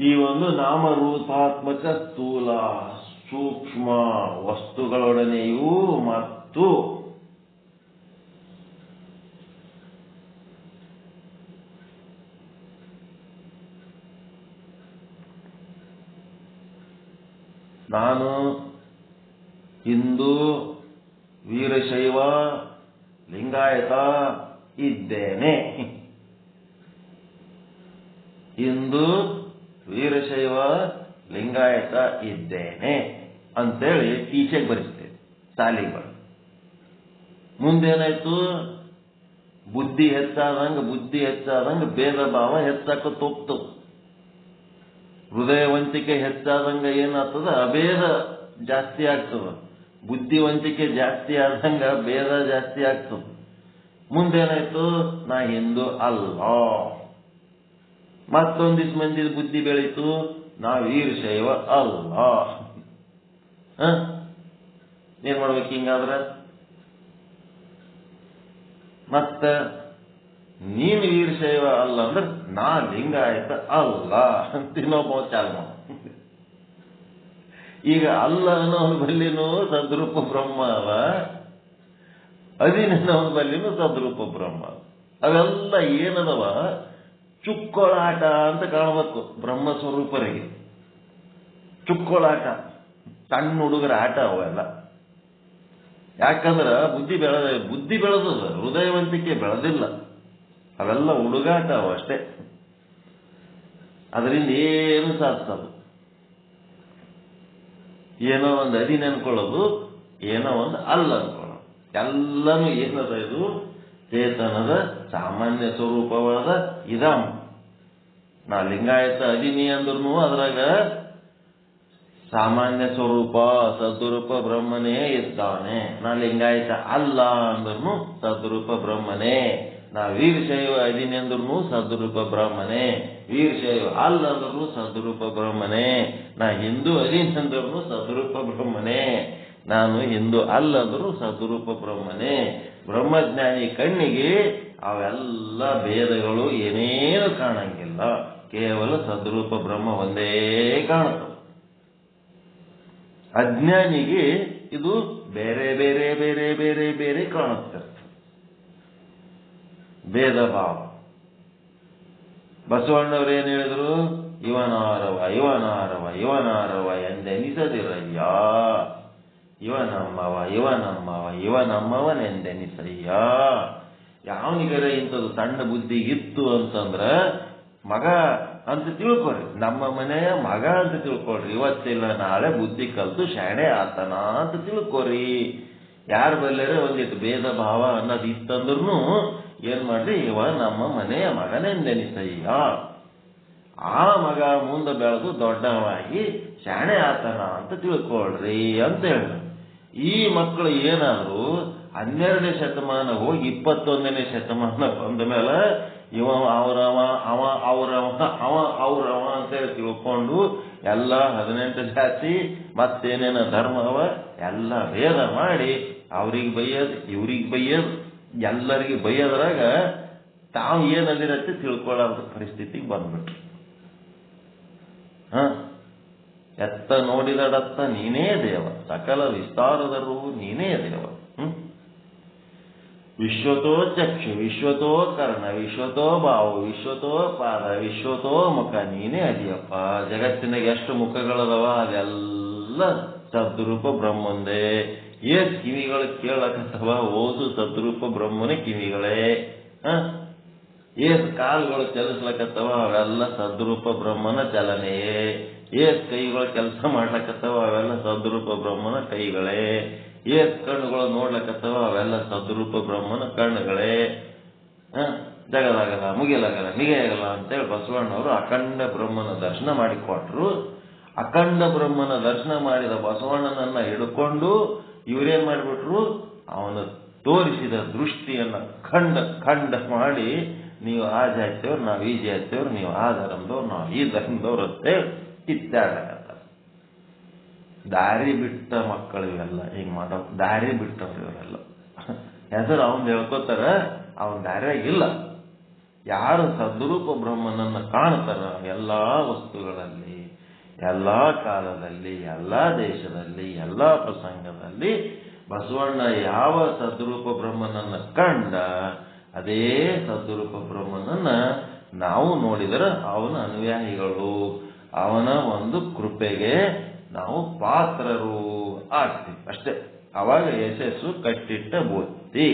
ಈ ಒಂದು ನಾಮರೂಪಾತ್ಮಕ ಸ್ಥೂಲ ಸೂಕ್ಷ್ಮ ವಸ್ತುಗಳೊಡನೆಯೂ ಮತ್ತು ನಾನು ಹಿಂದೂ ವೀರಶೈವ ಲಿಂಗಾಯತ ಇದ್ದೇನೆ. ಹಿಂದೂ ವೀರಶೈವ ಲಿಂಗಾಯತ ಇದ್ದೇನೆ ಅಂತೇಳಿ ಟೀಚೆಗೆ ಬರೆಸ್ತೇವೆ ಶಾಲೆಗೆ ಬರ. ಮುಂದೇನಾಯ್ತು? ಬುದ್ಧಿ ಹೆಚ್ಚಾದಂಗ ಭೇದ ಭಾವ ಹೆಚ್ಚಾಕತ್ ಹೋಗ್ತದೆ. ಹೃದಯವಂತಿಕೆ ಹೆಚ್ಚಾದಂಗ ಏನಾಗ್ತದ? ಅಭೇದ ಜಾಸ್ತಿ ಆಗ್ತದ. ಬುದ್ಧಿವಂತಿಕೆ ಜಾಸ್ತಿ ಆದಂಗ ಭೇದ ಜಾಸ್ತಿ ಆಗ್ತದೆ. ಮುಂದೇನಾಯ್ತು? ನಾ ಹಿಂದೂ ಅಲ್ಲ. ಮತ್ತೊಂದಿಷ್ಟು ಮಂದಿ ಬುದ್ಧಿ ಬೆಳೀತು, ನಾ ವೀರಶೈವ ಅಲ್ಲ. ಏನ್ ಮಾಡ್ಬೇಕು ಹಿಂಗಾದ್ರೆ? ಮತ್ತ ನೀನು ವೀರಶೈವ ಅಲ್ಲ ಅಂದ್ರೆ ನಾ ಲಿಂಗಾಯತ ಅಲ್ಲ ಅಂತ ಇನ್ನೊಬ್ಬ ಚಾಲ ಮಾಡ. ಈಗ ಅಲ್ಲ ಅನ್ನೋನ್ ಬಲ್ಲಿನೂ ಸದ್ರೂಪ ಬ್ರಹ್ಮ ಅವ, ಅದಿನವನ ಬಲ್ಲಿನೂ ಸದ್ರೂಪ ಬ್ರಹ್ಮ. ಅವೆಲ್ಲ ಏನದವ? ಚುಕ್ಕೊಳಾಟ ಅಂತ ಕಾಣಬೇಕು ಬ್ರಹ್ಮ ಸ್ವರೂಪರಿಗೆ. ಚುಕ್ಕೊಳಾಟ, ಸಣ್ಣ ಹುಡುಗರ ಆಟ ಅವೆಲ್ಲ. ಯಾಕಂದ್ರ ಬುದ್ಧಿ ಬೆಳೆದದ, ಹೃದಯವಂತಿಕೆ ಬೆಳೆದಿಲ್ಲ. ಅವೆಲ್ಲ ಹುಡುಗಾಟ ಅವ ಅಷ್ಟೇ. ಅದರಿಂದ ಏನು ಸಾಧಿಸಲ್ಲ. ಏನೋ ಒಂದು ಅದಿನ ಅನ್ಕೊಳ್ಳೋದು, ಏನೋ ಒಂದು ಅಲ್ಲ ಅನ್ಕೊಳ್ಳೋದು. ಎಲ್ಲನೂ ಏನದ? ಇದು ಚೇತನದ ಸಾಮಾನ್ಯ ಸ್ವರೂಪವಾದ ಇದಂ. ನಾ ಲಿಂಗಾಯತ ಅದಿನಿ ಅಂದ್ರೂ ಅದ್ರಾಗ ಸಾಮಾನ್ಯ ಸ್ವರೂಪ ಸದ್ರೂಪ ಬ್ರಹ್ಮನೇ ಇದ್ದಾನೆ. ನಾ ಲಿಂಗಾಯತ ಅಲ್ಲ ಅಂದ್ರೂ ಸದ್ರೂಪ ಬ್ರಹ್ಮನೇ. ನಾ ವೀರಶೈವ ಅದಿನಿ ಅಂದ್ರೂ ಸದ್ರೂಪ ಬ್ರಹ್ಮನೇ. ವೀರಶೈವ ಅಲ್ಲ ಅಂದ್ರೂ ಸದ್ರೂಪ ಬ್ರಹ್ಮನೇ. ನಾ ಹಿಂದೂ ಅದಿನಿ ಅಂದ್ರೂ ಸದ್ರೂಪ ಬ್ರಹ್ಮನೇ. ನಾನು ಹಿಂದೂ ಅಲ್ಲ ಅಂದ್ರೂ ಸದ್ರೂಪ ಬ್ರಹ್ಮನೇ. ಬ್ರಹ್ಮಜ್ಞಾನಿ ಕಣ್ಣಿಗೆ ಅವೆಲ್ಲ ಭೇದಗಳು ಏನೇನು ಕಾಣಂಗಿಲ್ಲ. ಕೇವಲ ಸದ್ರೂಪ ಬ್ರಹ್ಮ ಒಂದೇ ಕಾಣುತ್ತದೆ. ಅಜ್ಞಾನಿಗೆ ಇದು ಬೇರೆ ಬೇರೆ ಬೇರೆ ಬೇರೆ ಬೇರೆ ಕಾಣುತ್ತಿರ್ತದೆ. ಭೇದ ಭಾವ. ಬಸವಣ್ಣವ್ರು ಏನ್ ಹೇಳಿದ್ರು? ಇವನಾರವ ಇವನಾರವ ಇವನಾರವ ಎಂದೆನಿಸದಿರಯ್ಯ, ಇವನಮ್ಮವ ಇವನಮ್ಮವ ಇವನಮ್ಮವನೆಂದೆನಿಸಯ್ಯ. ಯಾವನಿಗರ ಇಂಥದ್ದು ಸಣ್ಣ ಬುದ್ಧಿ ಇತ್ತು ಅಂತಂದ್ರ ಮಗ ಅಂತ ತಿಳ್ಕೊಳ್ರಿ, ನಮ್ಮ ಮನೆಯ ಮಗ ಅಂತ ತಿಳ್ಕೊಳ್ರಿ. ಇವತ್ತಿಲ್ಲ ನಾಳೆ ಬುದ್ಧಿ ಕಲ್ತು ಶಾಣೆ ಆತನ ಅಂತ ತಿಳ್ಕೊರಿ. ಯಾರ ಬಲ್ಲರೆ ಒಂದಿಟ್ಟು ಭೇದ ಭಾವ ಅನ್ನೋದು ಇತ್ತಂದ್ರೂ ಏನ್ ಮಾಡ್ರಿ? ಇವ ನಮ್ಮ ಮನೆಯ ಮಗನೆಂದೆನಿಸಯ್ಯ. ಆ ಮಗ ಮುಂದೆ ಬೆಳೆದು ದೊಡ್ಡವಾಗಿ ಶಾಣೆ ಆತನ ಅಂತ ತಿಳ್ಕೊಳ್ರಿ ಅಂತ ಹೇಳಿದ್ರು. ಈ ಮಕ್ಕಳು ಏನಾದ್ರು 12ನೇ ಶತಮಾನ ಹೋಗಿ 21ನೇ ಶತಮಾನ ಬಂದ ಮೇಲೆ ಇವ ಅವರವ ಅವ ಅವರವ ಅವ ಅವರವ ಅಂತೇಳಿ ತಿಳ್ಕೊಂಡು ಎಲ್ಲ 18 ಜಾತಿ ಮತ್ತೇನೇನ ಧರ್ಮ ಅವ ಎಲ್ಲ ಭೇದ ಮಾಡಿ ಅವ್ರಿಗೆ ಬೈಯೋದು ಇವ್ರಿಗೆ ಬೈಯೋದು ಎಲ್ಲರಿಗೆ ಬೈಯೋದ್ರಾಗ ತಾವು ಏನದಿರತ್ತೆ ತಿಳ್ಕೊಳ್ಳೋ ಪರಿಸ್ಥಿತಿಗೆ ಬಂದ್ಬಿಟ್ರು. ಎತ್ತ ನೋಡಿದಡತ್ತ ನೀನೇ ದೇವ, ಸಕಲ ವಿಸ್ತಾರದರೂ ನೀನೇ ದೇವ. ವಿಶ್ವತೋ ಚಕ್ಷು ವಿಶ್ವತೋ ಕರ್ಣ ವಿಶ್ವತೋ ಬಾವು ವಿಶ್ವತೋ ಪಾದ ವಿಶ್ವತೋ ಮುಖ ನೀನೇ ಅದಿಯಪ್ಪ. ಜಗತ್ತಿನಾಗ ಎಷ್ಟು ಮುಖಗಳದವ ಅದೆಲ್ಲ ಸದ್ರೂಪ ಬ್ರಹ್ಮಂದೇ. ಏನ್ ಕಿವಿಗಳು ಕೇಳಕತ್ತವ? ಓದು ಸದ್ರೂಪ ಬ್ರಹ್ಮನೇ ಕಿವಿಗಳೇ. ಏನ್ ಕಾಲುಗಳು ಚಲಿಸ್ಲಕತ್ತವ? ಅವೆಲ್ಲ ಸದ್ರೂಪ ಬ್ರಹ್ಮನ ಚಲನೆಯೇ. ಏನ್ ಕೈಗಳು ಕೆಲಸ ಮಾಡ್ಲಕತ್ತವ? ಅವೆಲ್ಲ ಸದ್ರೂಪ ಬ್ರಹ್ಮನ ಕೈಗಳೇ. ಏನ್ ಕಣ್ಣುಗಳು ನೋಡ್ಲಕತ್ತವ? ಅವೆಲ್ಲ ಸದ್ರೂಪ ಬ್ರಹ್ಮನ ಕಣ್ಣುಗಳೇ. ಜಗದಾಗಲ್ಲ ಮುಗಿಲಾಗಲ್ಲ ಮಿಗೆಯಾಗಲ್ಲ ಅಂತೇಳಿ ಬಸವಣ್ಣವರು ಅಖಂಡ ಬ್ರಹ್ಮನ ದರ್ಶನ ಮಾಡಿಕೊಟ್ರು. ಅಖಂಡ ಬ್ರಹ್ಮನ ದರ್ಶನ ಮಾಡಿದ ಬಸವಣ್ಣನನ್ನ ಹಿಡ್ಕೊಂಡು ಇವರೇನ್ ಮಾಡಿಬಿಟ್ರು? ಅವನು ತೋರಿಸಿದ ದೃಷ್ಟಿಯನ್ನ ಖಂಡ ಖಂಡ ಮಾಡಿ, ನೀವು ಆ ಜಾತಿಯವ್ರು, ನಾವು ಈ ಜಾತಿಯವ್ರು, ನೀವು ಆ ಧರ್ಮದವ್ರು, ನಾವು ಈ ಧರ್ಮದವ್ರು ಅಂತ ಕಿತ್ತಾಡಕತ್ತ. ದಾರಿ ಬಿಟ್ಟ ಮಕ್ಕಳು ಇವೆಲ್ಲ ಹಿಂಗ್ ಮಾಡೋ. ದಾರಿ ಬಿಟ್ಟವ್ರು ಇವರೆಲ್ಲ. ಹೆಸರು ಅವನ್ ಹೇಳ್ಕೋತಾರ, ಅವನ ದಾರಿಯಾಗಿಲ್ಲ. ಯಾರು ಸದ್ರೂಪ ಬ್ರಹ್ಮನನ್ನ ಕಾಣ್ತಾರ ಎಲ್ಲಾ ವಸ್ತುಗಳಲ್ಲಿ, ಎಲ್ಲಾ ಕಾಲದಲ್ಲಿ, ಎಲ್ಲಾ ದೇಶದಲ್ಲಿ, ಎಲ್ಲಾ ಪ್ರಸಂಗದಲ್ಲಿ ಬಸವಣ್ಣ ಯಾವ ಸದ್ರೂಪ ಬ್ರಹ್ಮನನ್ನ ಕಂಡ ಅದೇ ಸದ್ರೂಪ ಬ್ರಹ್ಮನನ್ನ ನಾವು ನೋಡಿದರೆ ಅವನ ಅನುಯಾಯಿಗಳು, ಅವನ ಒಂದು ಕೃಪೆಗೆ ನಾವು ಪಾತ್ರರು ಆಗ್ತೀವಿ ಅಷ್ಟೇ. ಅವಾಗ ಯಶಸ್ಸು ಕಟ್ಟಿಟ್ಟ ಬುದ್ಧಿ.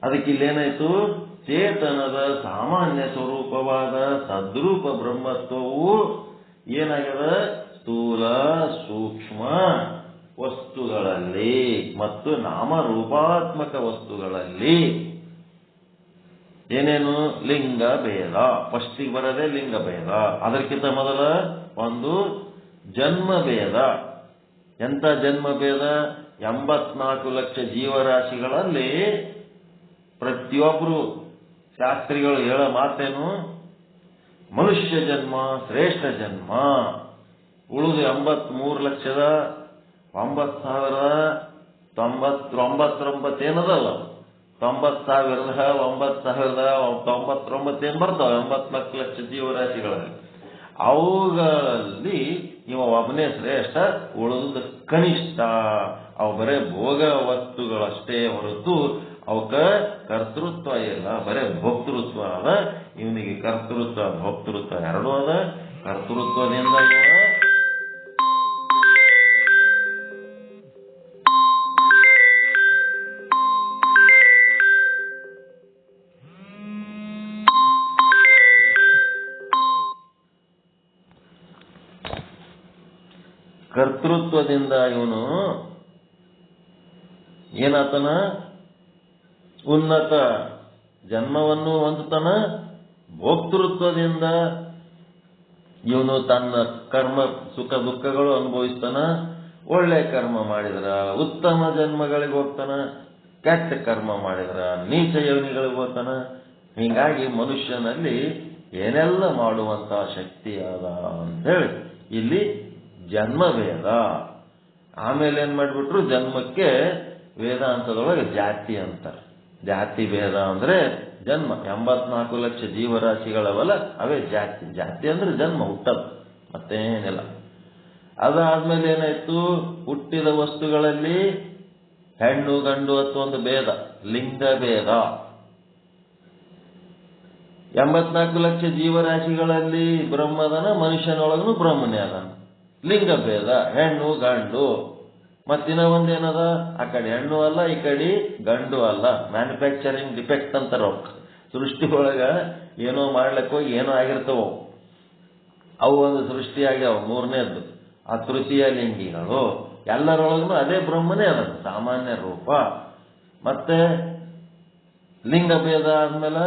ಅದಕ್ಕೆ ಇಲ್ಲೇನಾಯ್ತು, ಚೇತನದ ಸಾಮಾನ್ಯ ಸ್ವರೂಪವಾದ ಸದ್ರೂಪ ಬ್ರಹ್ಮತ್ವವು ಏನಾಗ್ಯದ, ಸ್ಥೂಲ ಸೂಕ್ಷ್ಮ ವಸ್ತುಗಳಲ್ಲಿ ಮತ್ತು ನಾಮರೂಪಾತ್ಮಕ ವಸ್ತುಗಳಲ್ಲಿ ಏನೇನು ಲಿಂಗ ಭೇದ, ಫಸ್ಟಿಗೆ ಬರದೆ ಲಿಂಗ ಭೇದ. ಅದಕ್ಕಿಂತ ಮೊದಲ ಒಂದು ಜನ್ಮ ಭೇದ. ಎಂತ ಜನ್ಮ ಭೇದ, 84 ಲಕ್ಷ ಜೀವರಾಶಿಗಳಲ್ಲಿ ಪ್ರತಿಯೊಬ್ಬರು ಶಾಸ್ತ್ರಿಗಳು ಹೇಳೋ ಮಾತೇನು, ಮನುಷ್ಯ ಜನ್ಮ ಶ್ರೇಷ್ಠ ಜನ್ಮ. ಉಳಿದು 83,999 ಏನದಲ್ಲ, 90,000,9,099 ಏನ್ ಬರ್ತಾವ 84 ಲಕ್ಷ ಜೀವರಾಶಿಗಳಲ್ಲಿ. ಅವುಗಳಲ್ಲಿ ಇವ ಒಬ್ಬನೇ ಶ್ರೇಷ್ಠ, ಉಳಿದ ಕನಿಷ್ಠ. ಅವು ಬರೇ ಭೋಗ ವಸ್ತುಗಳಷ್ಟೇ ಹೊರತು ಅವಕ್ಕ ಕರ್ತೃತ್ವ ಇಲ್ಲ, ಬರೇ ಭೋಕ್ತೃತ್ವ ಅದ. ಇವನಿಗೆ ಕರ್ತೃತ್ವ ಭೋಕ್ತೃತ್ವ ಎರಡೂ ಅದ. ಕರ್ತೃತ್ವದಿಂದ ಇವನು ಏನಾತನ, ಉನ್ನತ ಜನ್ಮವನ್ನು ಹೊಂದುತ್ತಾನ. ಭೋಕ್ತೃತ್ವದಿಂದ ಇವನು ತನ್ನ ಕರ್ಮ ಸುಖ ದುಃಖಗಳು ಅನುಭವಿಸ್ತಾನ. ಒಳ್ಳೆ ಕರ್ಮ ಮಾಡಿದ್ರ ಉತ್ತಮ ಜನ್ಮಗಳಿಗೆ ಹೋಗ್ತಾನ, ಕೆಟ್ಟ ಕರ್ಮ ಮಾಡಿದ್ರ ನೀಚ ಯೋನಿಗಳಿಗೆ ಹೋಗ್ತಾನ. ಹೀಗಾಗಿ ಮನುಷ್ಯನಲ್ಲಿ ಏನೆಲ್ಲ ಮಾಡುವಂತ ಶಕ್ತಿ ಅದ ಅಂತೇಳಿ ಇಲ್ಲಿ ಜನ್ಮಭೇದ. ಆಮೇಲೆ ಏನ್ ಮಾಡ್ಬಿಟ್ರು, ಜನ್ಮಕ್ಕೆ ವೇದಾಂತದೊಳಗೆ ಜಾತಿ ಅಂತಾರೆ. ಜಾತಿ ಭೇದ ಅಂದ್ರೆ ಜನ್ಮ. 84 ಲಕ್ಷ ಜೀವರಾಶಿಗಳವಲ್ಲ ಅವೇ ಜಾತಿ. ಜಾತಿ ಅಂದ್ರೆ ಜನ್ಮ, ಹುಟ್ಟದು, ಮತ್ತೇನಿಲ್ಲ. ಅದಾದ್ಮೇಲೆ ಏನಾಯ್ತು, ಹುಟ್ಟಿದ ವಸ್ತುಗಳಲ್ಲಿ ಹೆಣ್ಣು ಗಂಡು ಅಥವಾ ಒಂದು ಭೇದ, ಲಿಂಗ ಭೇದ. 84 ಲಕ್ಷ ಜೀವರಾಶಿಗಳಲ್ಲಿ ಬ್ರಹ್ಮದನ, ಮನುಷ್ಯನೊಳಗನು ಬ್ರಹ್ಮನೇ ಅದ. ಲಿಂಗ ಭೇದ, ಹೆಣ್ಣು ಗಂಡು. ಮತ್ತಿನ ಒಂದೇನದ, ಆ ಕಡೆ ಹೆಣ್ಣು ಅಲ್ಲ ಈ ಕಡೆ ಗಂಡು ಅಲ್ಲ. ಮ್ಯಾನುಫ್ಯಾಕ್ಚರಿಂಗ್ ಡಿಫೆಕ್ಟ್ ಅಂತಾರ. ಸೃಷ್ಟಿ ಒಳಗ ಏನೋ ಮಾಡ್ಲಿಕ್ಕೆ ಹೋಗಿ ಏನೋ ಆಗಿರ್ತಾವ, ಅವು ಒಂದು ಸೃಷ್ಟಿಯಾಗ್ಯಾವ. ಮೂರನೇದ್ದು ಆ ತೃತೀಯ ಲಿಂಗಿಗಳು. ಎಲ್ಲರೊಳಗೂ ಅದೇ ಬ್ರಹ್ಮನೇ ಅದ, ಸಾಮಾನ್ಯ ರೂಪ. ಮತ್ತೆ ಲಿಂಗ ಭೇದ ಆದ್ಮೇಲೆ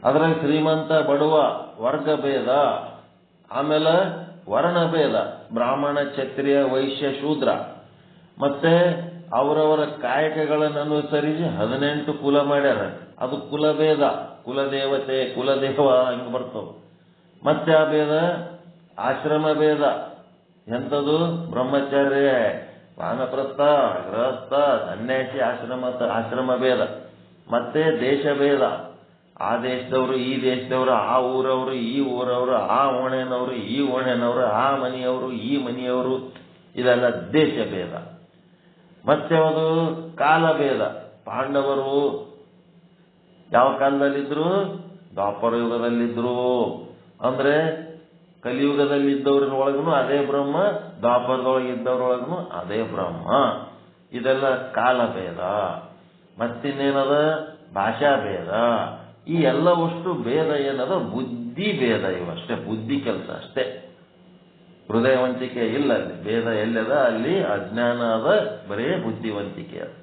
ಅದ್ರಾಗ ಶ್ರೀಮಂತ ಬಡವ ವರ್ಗ ಭೇದ. ಆಮೇಲೆ ವರ್ಣ ಭೇದ, ಬ್ರಾಹ್ಮಣ ಕ್ಷತ್ರಿಯ ವೈಶ್ಯ ಶೂದ್ರ. ಮತ್ತೆ ಅವರವರ ಕಾಯಕಗಳನ್ನು ಅನುಸರಿಸಿ 18 ಕುಲ ಮಾಡ್ಯಾರ, ಅದು ಕುಲಭೇದ. ಕುಲದೇವತೆ ಕುಲದೇವ ಹಿಂಗ್ ಬರ್ತವ. ಮತ್ತೆ ಆ ಭೇದ ಆಶ್ರಮ ಭೇದ. ಎಂಥದ್ದು, ಬ್ರಹ್ಮಚರ್ಯ ವಾನಪ್ರಸ್ಥ ಗೃಹಸ್ಥ ಸನ್ಯಾಸಿ ಆಶ್ರಮ ಭೇದ. ಮತ್ತೆ ದೇಶ ಭೇದ, ಆ ದೇಶದವರು ಈ ದೇಶದವರು, ಆ ಊರವರು ಈ ಊರವರು, ಆ ಓಣೆನವರು ಈ ಓಣೆನವರು, ಆ ಮನೆಯವರು ಈ ಮನೆಯವರು, ಇದೆಲ್ಲ ದೇಶ ಭೇದ. ಮತ್ತೆ ಅದು ಕಾಲ ಭೇದ. ಪಾಂಡವರು ಯಾವ ಕಾಲದಲ್ಲಿದ್ರು, ದ್ವಾಪರ ಯುಗದಲ್ಲಿದ್ರು. ಅಂದ್ರೆ ಕಲಿಯುಗದಲ್ಲಿದ್ದವ್ರೊಳಗೂ ಅದೇ ಬ್ರಹ್ಮ, ದ್ವಾಪರದೊಳಗಿದ್ದವ್ರೊಳಗೂ ಅದೇ ಬ್ರಹ್ಮ. ಇದೆಲ್ಲ ಕಾಲ ಭೇದ. ಮತ್ತಿನ್ನೇನದ, ಭಾಷಾ ಭೇದ. ಈ ಎಲ್ಲವಷ್ಟು ಭೇದ ಏನದ, ಬುದ್ಧಿ ಭೇದ. ಇವಷ್ಟೇ ಬುದ್ಧಿ ಕೆಲಸ ಅಷ್ಟೇ. ಹೃದಯವಂತಿಕೆ ಇಲ್ಲ ಅಲ್ಲಿ. ಭೇದ ಎಲ್ಲದ, ಅಲ್ಲಿ ಅಜ್ಞಾನ ಅದ, ಬರೇ ಬುದ್ಧಿವಂತಿಕೆ ಅದ.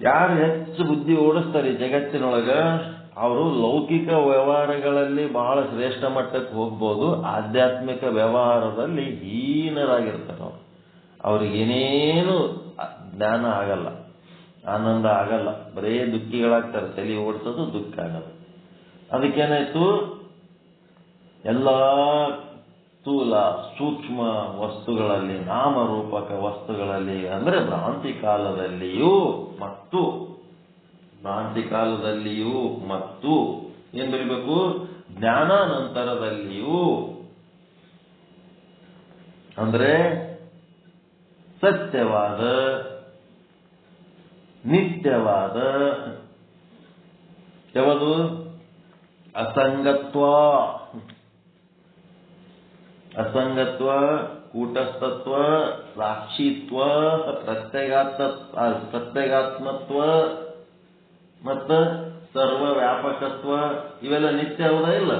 ಯಾರು ಹೆಚ್ಚು ಬುದ್ಧಿ ಓಡಿಸ್ತಾರೆ ಜಗತ್ತಿನೊಳಗ, ಅವರು ಲೌಕಿಕ ವ್ಯವಹಾರಗಳಲ್ಲಿ ಬಹಳ ಶ್ರೇಷ್ಠ ಮಟ್ಟಕ್ಕೆ ಹೋಗ್ಬೋದು. ಆಧ್ಯಾತ್ಮಿಕ ವ್ಯವಹಾರದಲ್ಲಿ ಹೀನರಾಗಿರ್ತಾರೆ. ಅವ್ರಿಗೇನೇನು ಜ್ಞಾನ ಆಗಲ್ಲ, ಆನಂದ ಆಗಲ್ಲ, ಬರೇ ದುಃಖಿಗಳಾಗ್ತಾರೆ. ತಲೆ ಓಡಿಸೋದು ದುಃಖ ಆಗಲ್ಲ. ಅದಕ್ಕೇನಾಯ್ತು, ಎಲ್ಲ ಸ್ಥೂಲ ಸೂಕ್ಷ್ಮ ವಸ್ತುಗಳಲ್ಲಿ, ನಾಮರೂಪಕ ವಸ್ತುಗಳಲ್ಲಿ, ಅಂದ್ರೆ ಭ್ರಾಂತಿ ಕಾಲದಲ್ಲಿಯೂ ಮತ್ತು ಏನ್ ಬರೀಬೇಕು, ಜ್ಞಾನಾನಂತರದಲ್ಲಿಯೂ, ಅಂದ್ರೆ ಸತ್ಯವಾದ ನಿತ್ಯವಾದ ಯಾವುದು, ಅಸಂಗತ್ವ. ಅಸಂಗತ್ವ, ಕೂಟಸ್ಥತ್ವ, ಸಾಕ್ಷಿತ್ವ, ಪ್ರತ್ಯಗಾತ್ಮತ್ವ ಮತ್ತ ಸರ್ವ ವ್ಯಾಪಕತ್ವ ಇವೆಲ್ಲ ನಿತ್ಯ ಹೌದಾ ಇಲ್ಲ?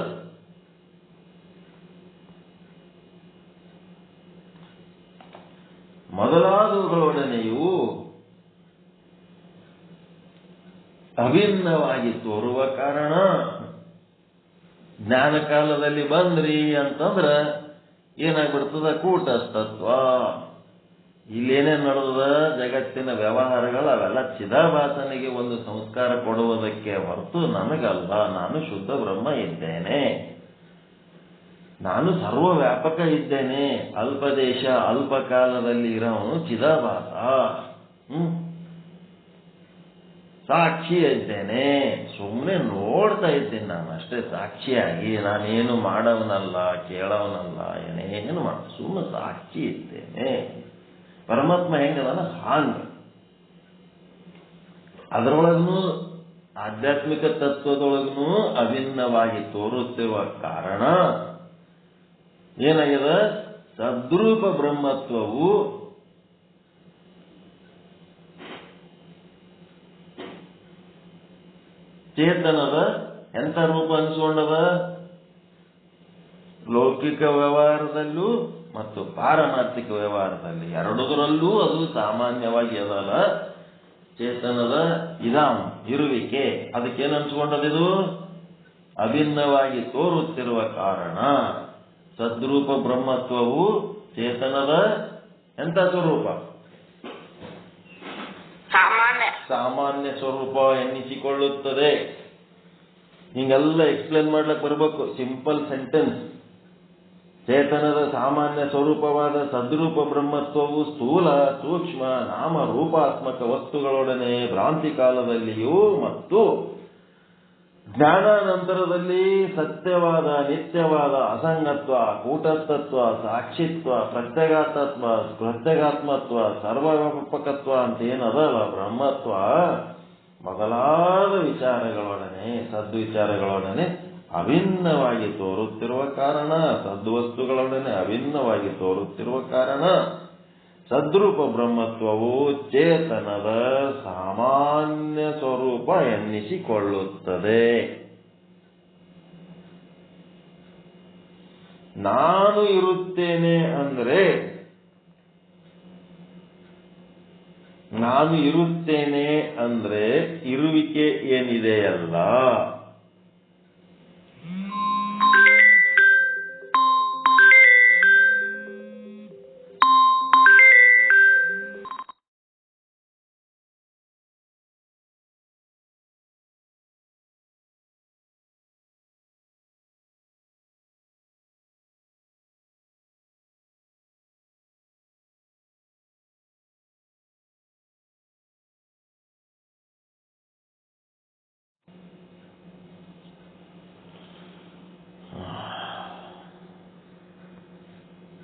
ಮೊದಲಾದವುಗಳೊಡನೆಯೂ ಅಭಿನ್ನವಾಗಿ ತೋರುವ ಕಾರಣ ಜ್ಞಾನ ಕಾಲದಲ್ಲಿ ಬಂದ್ರಿ ಅಂತಂದ್ರ ಏನಾಗ್ಬಿಡ್ತದ? ಕೂಟಸ್ಥತ್ವ. ಇಲ್ಲೇನೇನ್ ನಡೆದ ಜಗತ್ತಿನ ವ್ಯವಹಾರಗಳು ಅವೆಲ್ಲ ಚಿದಾಭಾಸನಿಗೆ ಒಂದು ಸಂಸ್ಕಾರ ಕೊಡುವುದಕ್ಕೆ ಹೊರತು ನನಗಲ್ಲ. ನಾನು ಶುದ್ಧ ಬ್ರಹ್ಮ ಇದ್ದೇನೆ, ನಾನು ಸರ್ವ ವ್ಯಾಪಕ ಇದ್ದೇನೆ, ಅಲ್ಪ ದೇಶ ಅಲ್ಪ ಕಾಲದಲ್ಲಿ ಇರೋವನು ಚಿದಾಭಾಸ. ಸಾಕ್ಷಿ ಇದ್ದೇನೆ, ಸುಮ್ಮನೆ ನೋಡ್ತಾ ಇದ್ದೇನೆ ನಾನು ಅಷ್ಟೇ ಸಾಕ್ಷಿಯಾಗಿ. ನಾನೇನು ಮಾಡವನಲ್ಲ, ಕೇಳವನಲ್ಲ, ಏನೇನು ಸುಮ್ಮನೆ ಸಾಕ್ಷಿ ಇದ್ದೇನೆ. ಪರಮಾತ್ಮ ಹೆಂಗದಾನ ಹಾಂಗ. ಅದರೊಳಗೂ ಆಧ್ಯಾತ್ಮಿಕ ತತ್ವದೊಳಗೂ ಅಭಿನ್ನವಾಗಿ ತೋರುತ್ತಿರುವ ಕಾರಣ ಏನಾಗ್ಯದ? ಸದ್ರೂಪ ಬ್ರಹ್ಮತ್ವವು ಚೇತನದ ಎಂಥ ರೂಪ ಅನಿಸ್ಕೊಂಡದ? ಲೌಕಿಕ ವ್ಯವಹಾರದಲ್ಲೂ ಮತ್ತು ಪಾರಮಾರ್ಥಿಕ ವ್ಯವಹಾರದಲ್ಲಿ ಎರಡರಲ್ಲೂ ಅದು ಸಾಮಾನ್ಯವಾಗಿ ಅದಲ್ಲ. ಚೇತನದ ಇರುವಿಕೆ ಅದಕ್ಕೇನು ಅನ್ಸ್ಕೊಂಡದಿದು? ಅಭಿನ್ನವಾಗಿ ತೋರುತ್ತಿರುವ ಕಾರಣ ಸದ್ರೂಪ ಬ್ರಹ್ಮತ್ವವು ಚೇತನದ ಎಂಥ ಸ್ವರೂಪ? ಸಾಮಾನ್ಯ ಸ್ವರೂಪ ಎನ್ನಿಸಿಕೊಳ್ಳುತ್ತದೆ. ಹಿಂಗೆಲ್ಲ ಎಕ್ಸ್ಪ್ಲೇನ್ ಮಾಡ್ಲಿಕ್ಕೆ ಬರ್ಬೇಕು. Simple sentence. ಚೇತನದ ಸಾಮಾನ್ಯ ಸ್ವರೂಪವಾದ ಸದ್ರೂಪ ಬ್ರಹ್ಮತ್ವವು ಸ್ಥೂಲ, ಸೂಕ್ಷ್ಮ, ನಾಮ ರೂಪಾತ್ಮಕ ವಸ್ತುಗಳೊಡನೆ ಭ್ರಾಂತಿ ಕಾಲದಲ್ಲಿಯೂ ಮತ್ತು ಜ್ಞಾನಾನಂತರದಲ್ಲಿ ಸತ್ಯವಾದ, ನಿತ್ಯವಾದ, ಅಸಂಗತ್ವ, ಕೂಟಸ್ಥತ್ವ, ಸಾಕ್ಷಿತ್ವ, ಪ್ರತ್ಯಗಾತ್ಮತ್ವ, ಸರ್ವವ್ಯಾಪಕತ್ವ ಅಂತ ಏನದಲ್ಲ ಬ್ರಹ್ಮತ್ವ ಮೊದಲಾದ ವಿಚಾರಗಳೊಡನೆ, ಸದ್ವಿಚಾರಗಳೊಡನೆ ಅಭಿನ್ನವಾಗಿ ತೋರುತ್ತಿರುವ ಕಾರಣ, ಸದ್ವಸ್ತುಗಳೊಡನೆ ಅಭಿನ್ನವಾಗಿ ತೋರುತ್ತಿರುವ ಕಾರಣ ಸದ್ರೂಪ ಬ್ರಹ್ಮತ್ವವು ಚೇತನದ ಸಾಮಾನ್ಯ ಸ್ವರೂಪ ಎನ್ನಿಸಿಕೊಳ್ಳುತ್ತದೆ. ನಾನು ಇರುತ್ತೇನೆ ಅಂದ್ರೆ ಇರುವಿಕೆ ಏನಿದೆಯಲ್ಲ